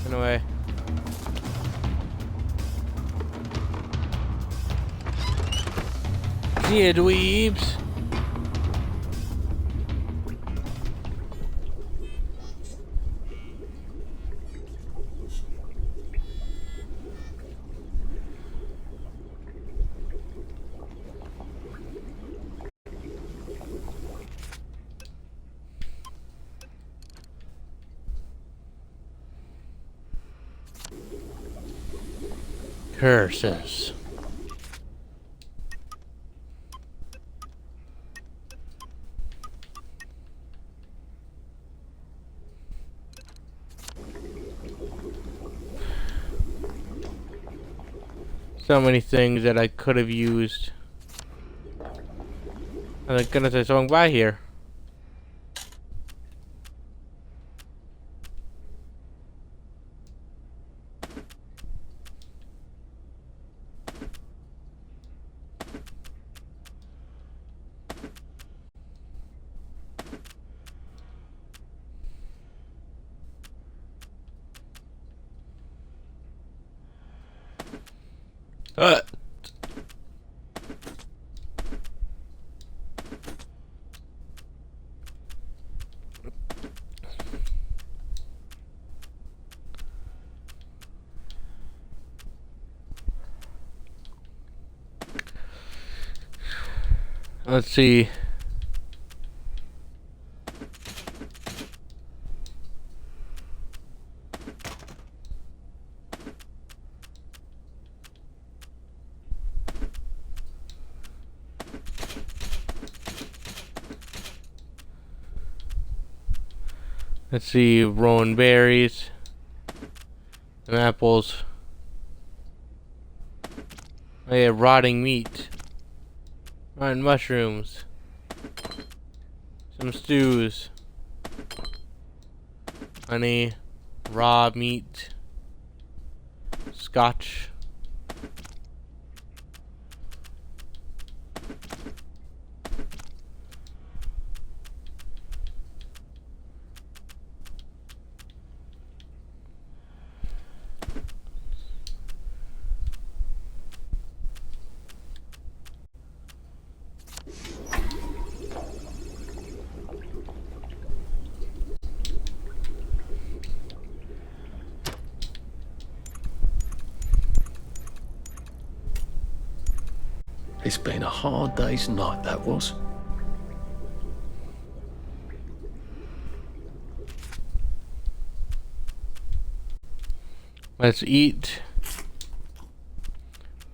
Anyway. See ya, dweebs. Curses. So many things that I could have used. Oh my goodness, I swung by here. Let's see. Let's see, rowan berries, some apples. Oh yeah, rotting meat. Rotten mushrooms. Some stews. Honey, raw meat. Scotch. It's been a hard day's night, that was. Let's eat.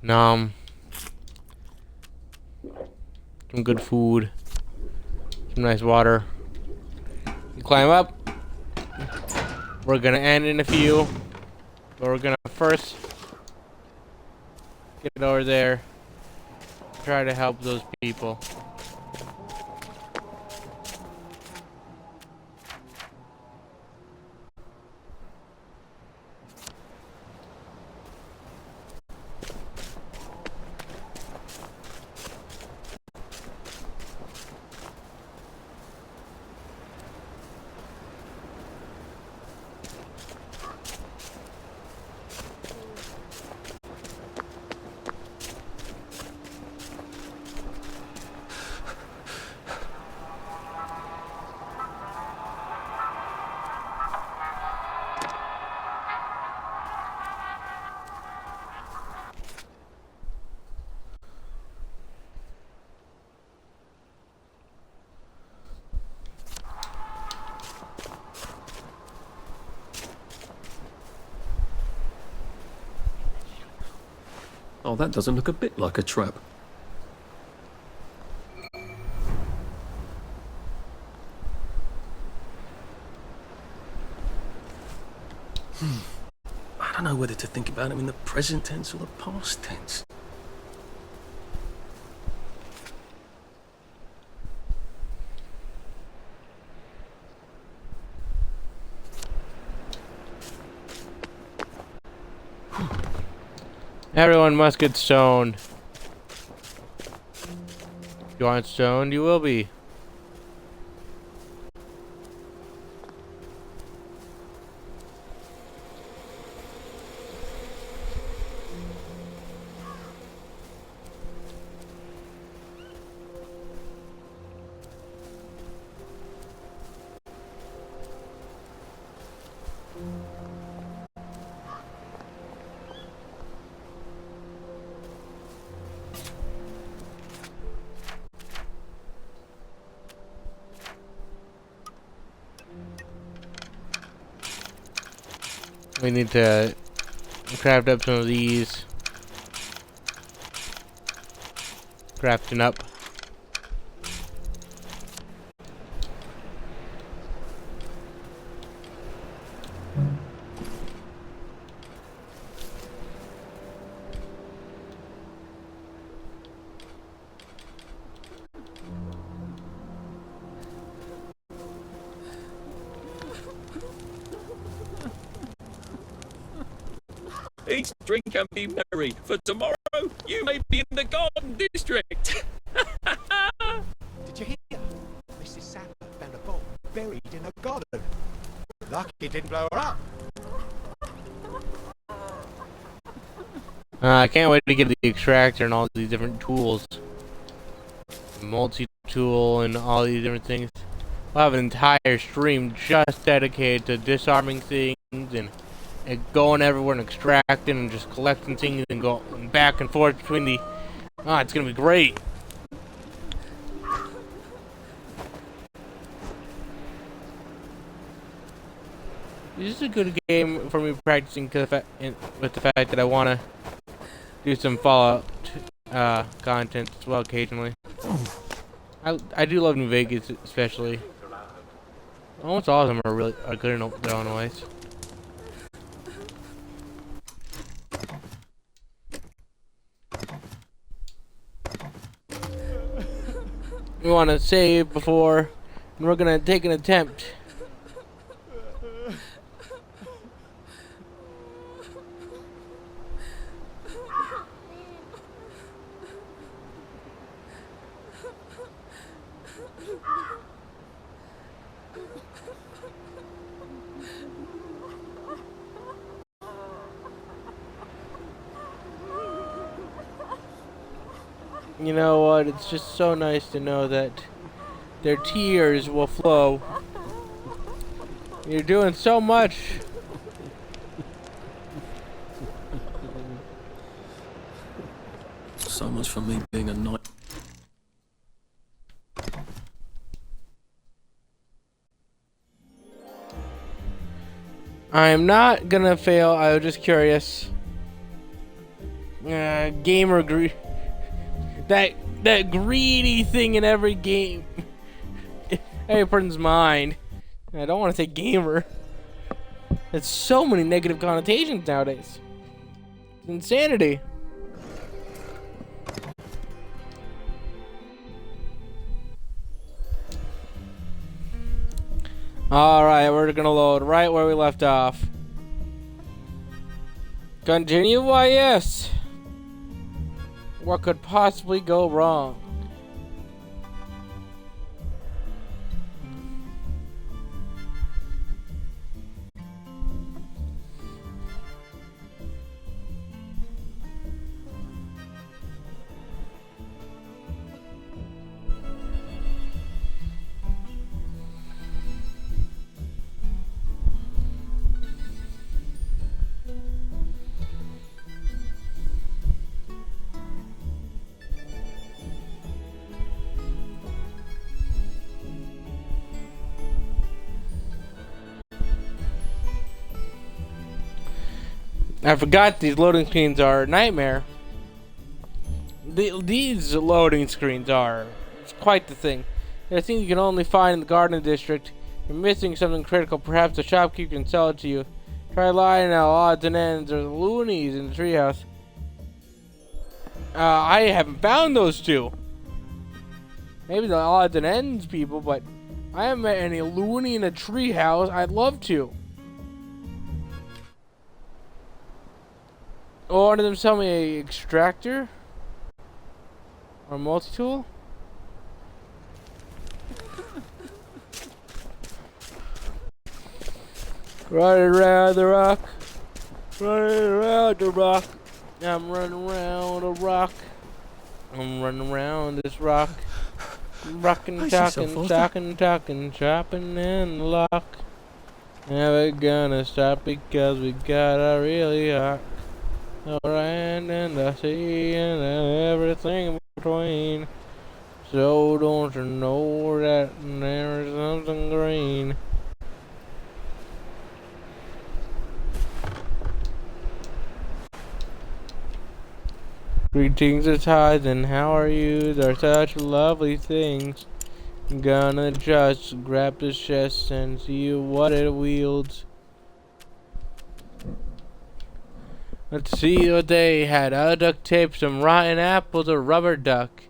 Nom. Some good food. Some nice water. You climb up. We're gonna end in a few. But we're gonna first get over there. Try to help those people. Oh, that doesn't look a bit like a trap. I don't know whether to think about him in the present tense or the past tense. Everyone must get stoned. If you aren't stoned, you will be. We need to craft up some of these. Crafting up. Eat, drink, and be merry, for tomorrow you may be in the Garden District. Did you hear? Mrs. Sapper found a bomb buried in a garden. Lucky it didn't blow her up. I can't wait to get the extractor and all these different tools. Multi-tool and all these different things. We'll have an entire stream just dedicated to disarming things and going everywhere and extracting and just collecting things and going back and forth between the... Ah, it's gonna be great. This is a good game for me practicing with the fact that I want to do some Fallout content as well occasionally. I do love New Vegas especially. Almost all of them are good in their own ways. We want to save before, and we're gonna take an attempt. You know what? It's just so nice to know that their tears will flow. You're doing so much. So much for me being a knight. I'm not gonna fail. I was just curious. Gamer greed. That greedy thing in every game. Every person's mind. I don't want to say gamer. There's so many negative connotations nowadays. It's insanity. Alright, we're gonna load right where we left off. Continue? Why, yes. What could possibly go wrong? I forgot these loading screens are a nightmare. These loading screens are. It's quite the thing. They're things you can only find in the Garden District. You're missing something critical. Perhaps the shopkeeper can sell it to you. Try lying now. Odds and ends or the loonies in the treehouse. I haven't found those two. Maybe the odds and ends people, but I haven't met any loony in a treehouse. I'd love to. Oh, one of them sell me a extractor? Or a multi-tool? Running around the rock. Running around the rock. I'm running around a rock. I'm running around this rock. Rockin', talking, chopping in the lock. Never gonna stop because we got a really hot. Land and the sea and everything in between. So don't you know that there's something green? Greetings, it's Hyde, and how are you? They're such lovely things. I'm gonna just grab this chest and see what it wields. Let's see what they had. Duct tape, some rotten apples, a rubber duck,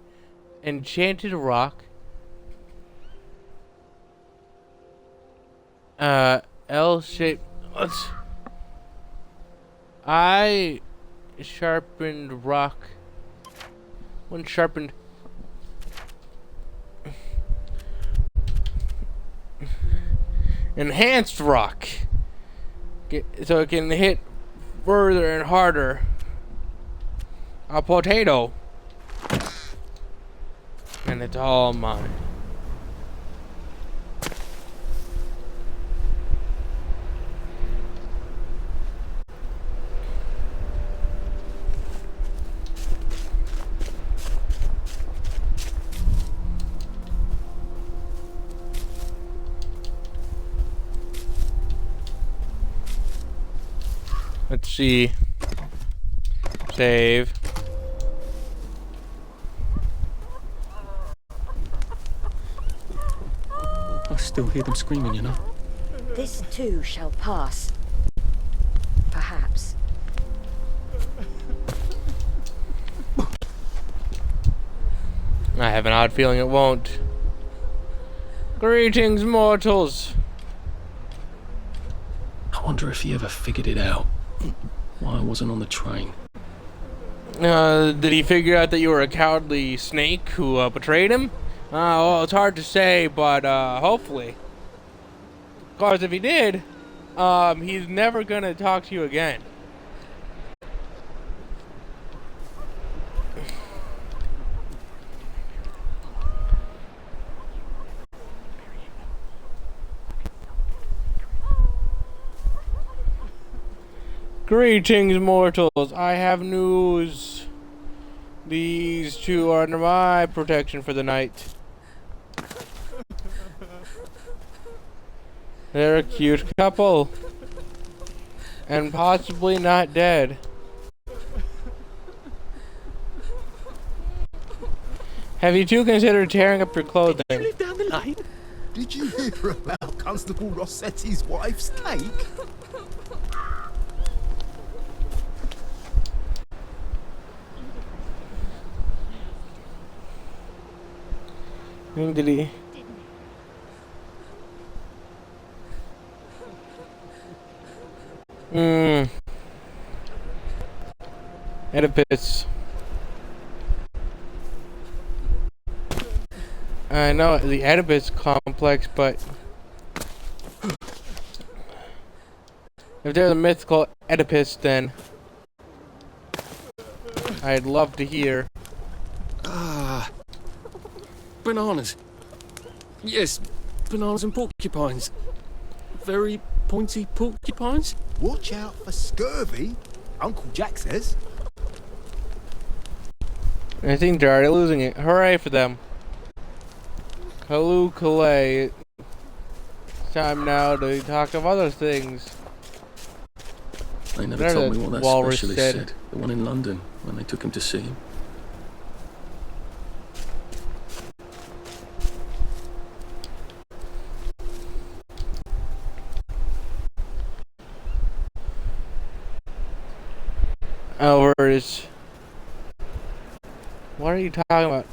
enchanted rock, L-shaped. I sharpened rock. One sharpened. Enhanced rock. So it can hit further and harder. A potato. And it's all mine. Let's see. Save. I still hear them screaming, you know. This too shall pass. Perhaps. I have an odd feeling it won't. Greetings, mortals. I wonder if he ever figured it out. Why I wasn't on the train. Did he figure out that you were a cowardly snake who betrayed him? Well, it's hard to say, but hopefully. Of course, if he did, he's never gonna talk to you again. Greetings, mortals. I have news. These two are under my protection for the night. They're a cute couple. And possibly not dead. Have you two considered tearing up your clothing? You live down the lane? Did you hear about Constable Rossetti's wife's cake? Did he? Oedipus. I know the Oedipus complex, but if there's a mythical Oedipus, then I'd love to hear. Bananas. Yes, bananas and porcupines. Very pointy porcupines. Watch out for scurvy, Uncle Jack says. I think they're already losing it. Hooray for them. Kalu Kalay. It's time now to talk of other things. They never Whatever told me that what that walrus specialist said. said. The one in London, when they took him to see him. Hours. What are you talking about?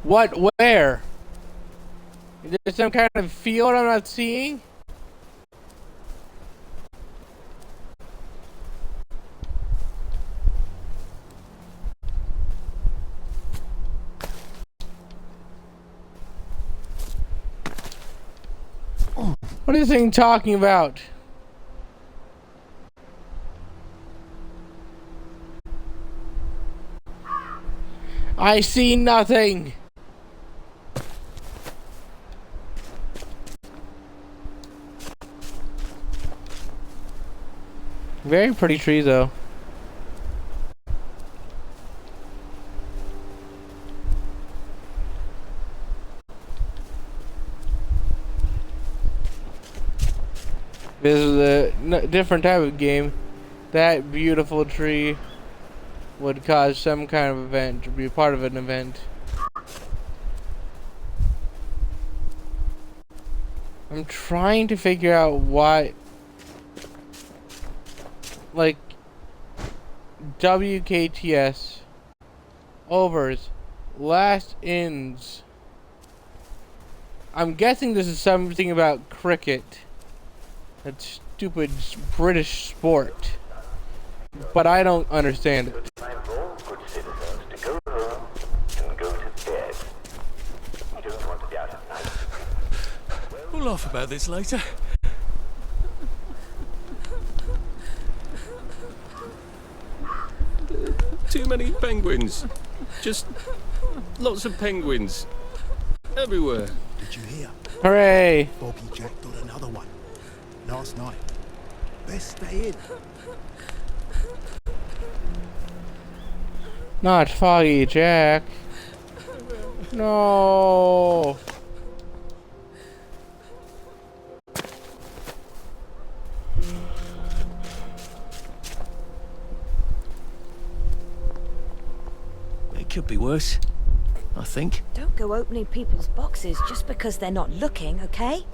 What? Where? Is there some kind of field I'm not seeing? What is this thing talking about? I see nothing. Very pretty tree though. This is a different type of game. That beautiful tree would cause some kind of event, to be a part of an event. I'm trying to figure out why, like, WKTS, overs, last ins. I'm guessing this is something about cricket. That stupid British sport. But I don't understand it. Time for all good citizens to go home and go to bed. You don't want to be out at night. We'll laugh about this later. Too many penguins. Just lots of penguins. Everywhere. Did you hear? Hooray! Bobby Jack got another one. Last night. Best stay in. Not Foggy Jack. No. It could be worse, I think. Don't go opening people's boxes just because they're not looking, okay?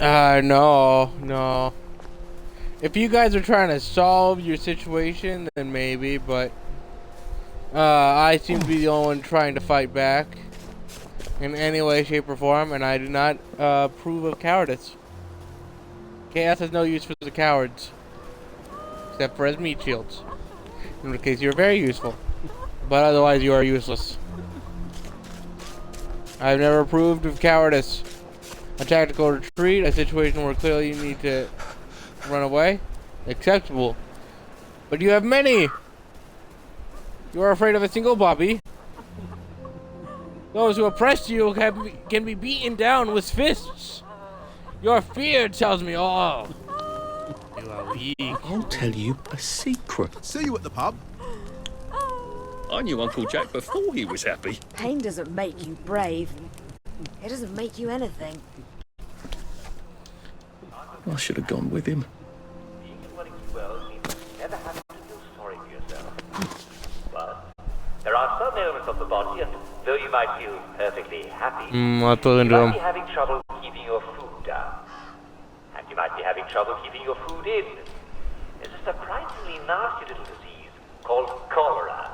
No. If you guys are trying to solve your situation, then maybe, but I seem to be the only one trying to fight back in any way, shape, or form, and I do not approve of cowardice. Chaos has no use for the cowards, except for as meat shields, in which case you're very useful, but otherwise you are useless. I've never approved of cowardice. A tactical retreat, a situation where clearly you need to run away, acceptable. But you have many! You are afraid of a single Bobby. Those who oppress you can be beaten down with fists. Your fear tells me all. You are weak. I'll tell you a secret. See you at the pub. I knew Uncle Jack before he was happy. Pain doesn't make you brave. It doesn't make you anything. I should have gone with him. Being in Wellington Wells means you never have to feel sorry for yourself. But there are some ailments of the body, and though you might feel perfectly happy, you might be having trouble keeping your food down. And you might be having trouble keeping your food in. There's a surprisingly nasty little disease called cholera.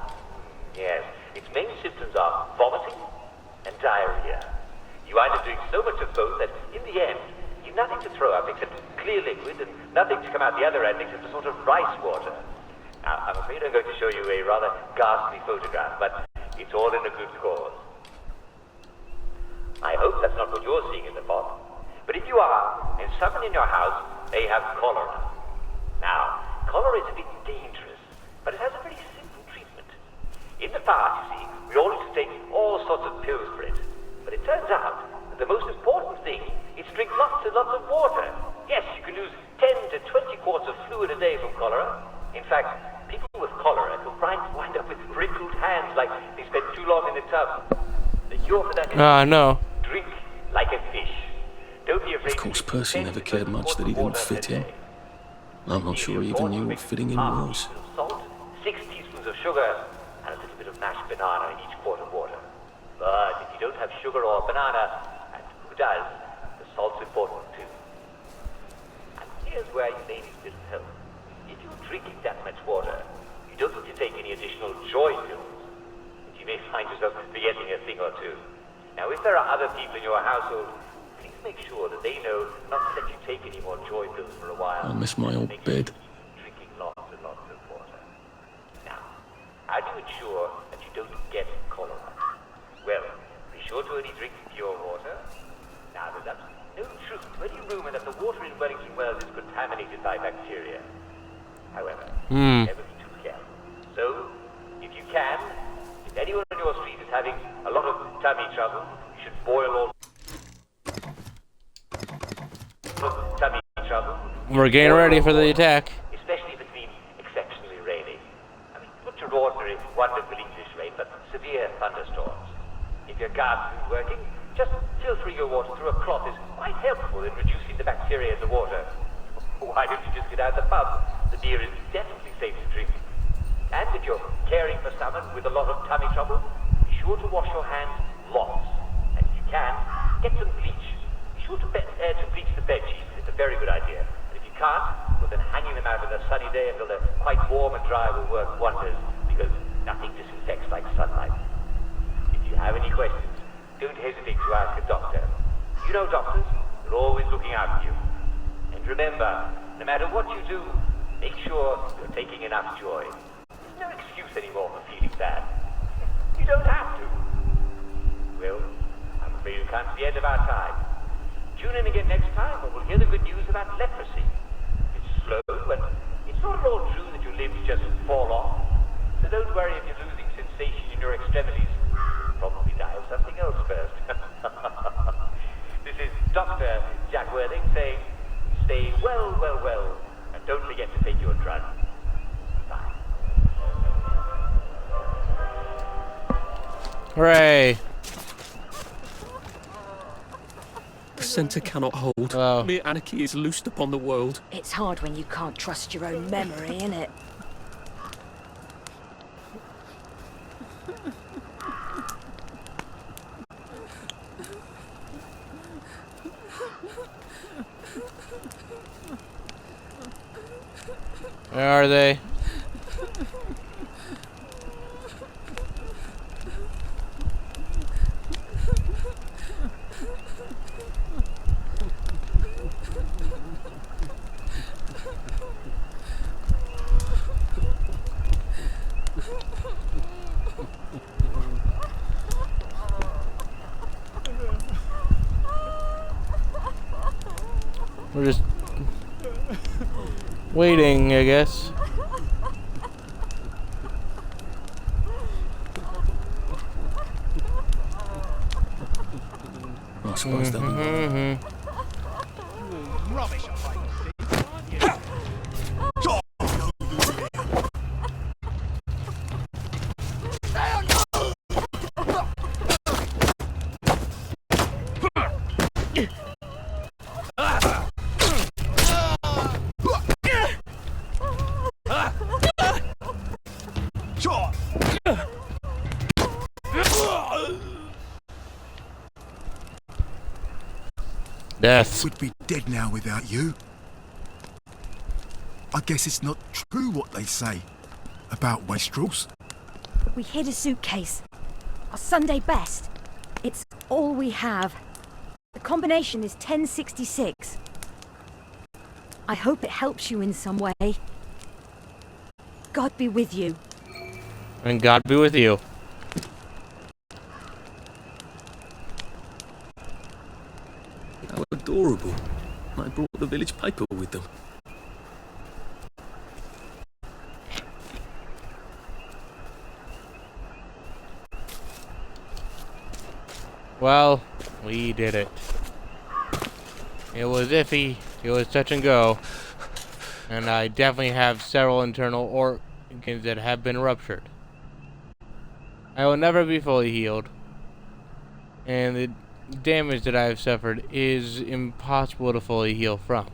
Yes, its main symptoms are vomiting and diarrhea. You wind up doing so much of both that in the end, you've nothing to throw up except clear liquid and nothing to come out the other end except a sort of rice water. Now, I'm afraid I'm going to show you a rather ghastly photograph, but it's all in a good cause. I hope that's not what you're seeing in the pot. But if you are, then someone in your house may have cholera. Now, cholera is a bit dangerous, but it has a very simple treatment. In the past, you see, we all used to take all sorts of pills for it. But it turns out that the most important thing is to drink lots and lots of water. Yes, you can lose 10 to 20 quarts of fluid a day from cholera. In fact, people with cholera can wind up with wrinkled hands like they spent too long in the tub. The cure for that is no. drink like a fish. Don't be afraid to course, Percy never cared much that he didn't fit in. I'm not sure he even knew what fitting in was. Salt, 6 teaspoons of sugar, and a little bit of mashed banana in each quart of water. But if you don't have sugar or banana, and who does, the salt's important too. And here's where you may need a little help. If you're drinking that much water, you don't need to take any additional joy pills. But you may find yourself forgetting a thing or two. Now, if there are other people in your household, please make sure that they know not to let you take any more joy pills for a while. I miss my old bed. Drinking lots and lots of water. Now, how do you ensure that you don't get cholera? Well, be sure to only drink pure water. Now, there's absolutely no truth to any rumor that the water in Wellington Wells is contaminated by bacteria. However, never be too careful. So, if you can, if anyone on your street is having a lot of tummy trouble, you should boil all tummy trouble. We're getting ready for the attack. Especially if it's been exceptionally rainy. I mean, not your ordinary, wonderful English rain, but severe thunderstorms. If your garden isn't working, just filtering your water through a cloth is quite helpful in reducing the bacteria in the water. Why don't you just get out the pub? The beer is definitely safe to drink. And if you're caring for someone with a lot of tummy trouble, be sure to wash your hands lots. And if you can, get some bleach. Be sure to bleach the bed sheets. It's a very good idea. And if you can't, well then hanging them out on a sunny day until they're quite warm and dry will work wonders, because nothing disinfects like sunlight. If you have any questions, don't hesitate to ask a doctor. You know doctors, they're always looking out for you. And remember, no matter what you do, make sure you're taking enough joy. There's no excuse anymore for feeling sad. You don't have to. Well, I'm afraid we've come to the end of our time. Tune in again next time and we'll hear the good news about leprosy. It's slow, but it's not at all true that your limbs just fall off. So don't worry if you're losing sensation in your extremities. Probably die of something else first. This is Dr. Jack Worthing saying, stay well, well, well, and don't forget to take your drug. Bye. Hooray! The centre cannot hold. Mere anarchy is loosed upon the world. It's hard when you can't trust your own memory, innit? Where are they? We're just waiting, I guess. I suppose they'll be Rubbish, Death. We'd be dead now without you. I guess it's not true what they say about wastrels. We hid a suitcase. Our Sunday best. It's all we have. The combination is 1066. I hope it helps you in some way. God be with you. And God be with you. How adorable. I brought the village paper with them. Well, we did it. It was iffy. It was touch and go. And I definitely have several internal organs that have been ruptured. I will never be fully healed. And damage that I have suffered is impossible to fully heal from.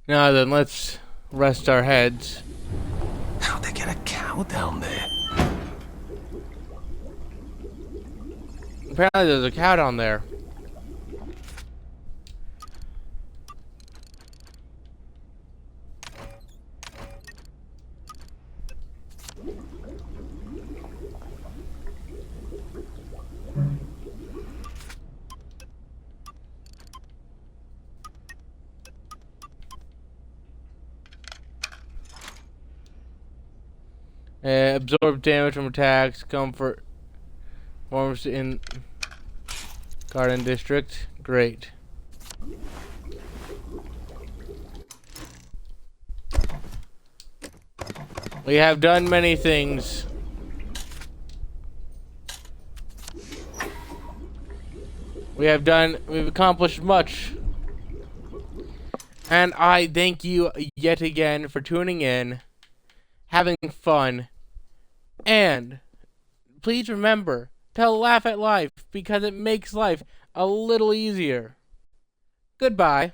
Now then, let's rest our heads. How'd they get a cow down there? Apparently there's a cow down there. Absorb damage from attacks. Comfort. Forms in Garden District. Great. We have done many things. We've accomplished much. And I thank you yet again for tuning in, having fun, and please remember to laugh at life because it makes life a little easier. Goodbye.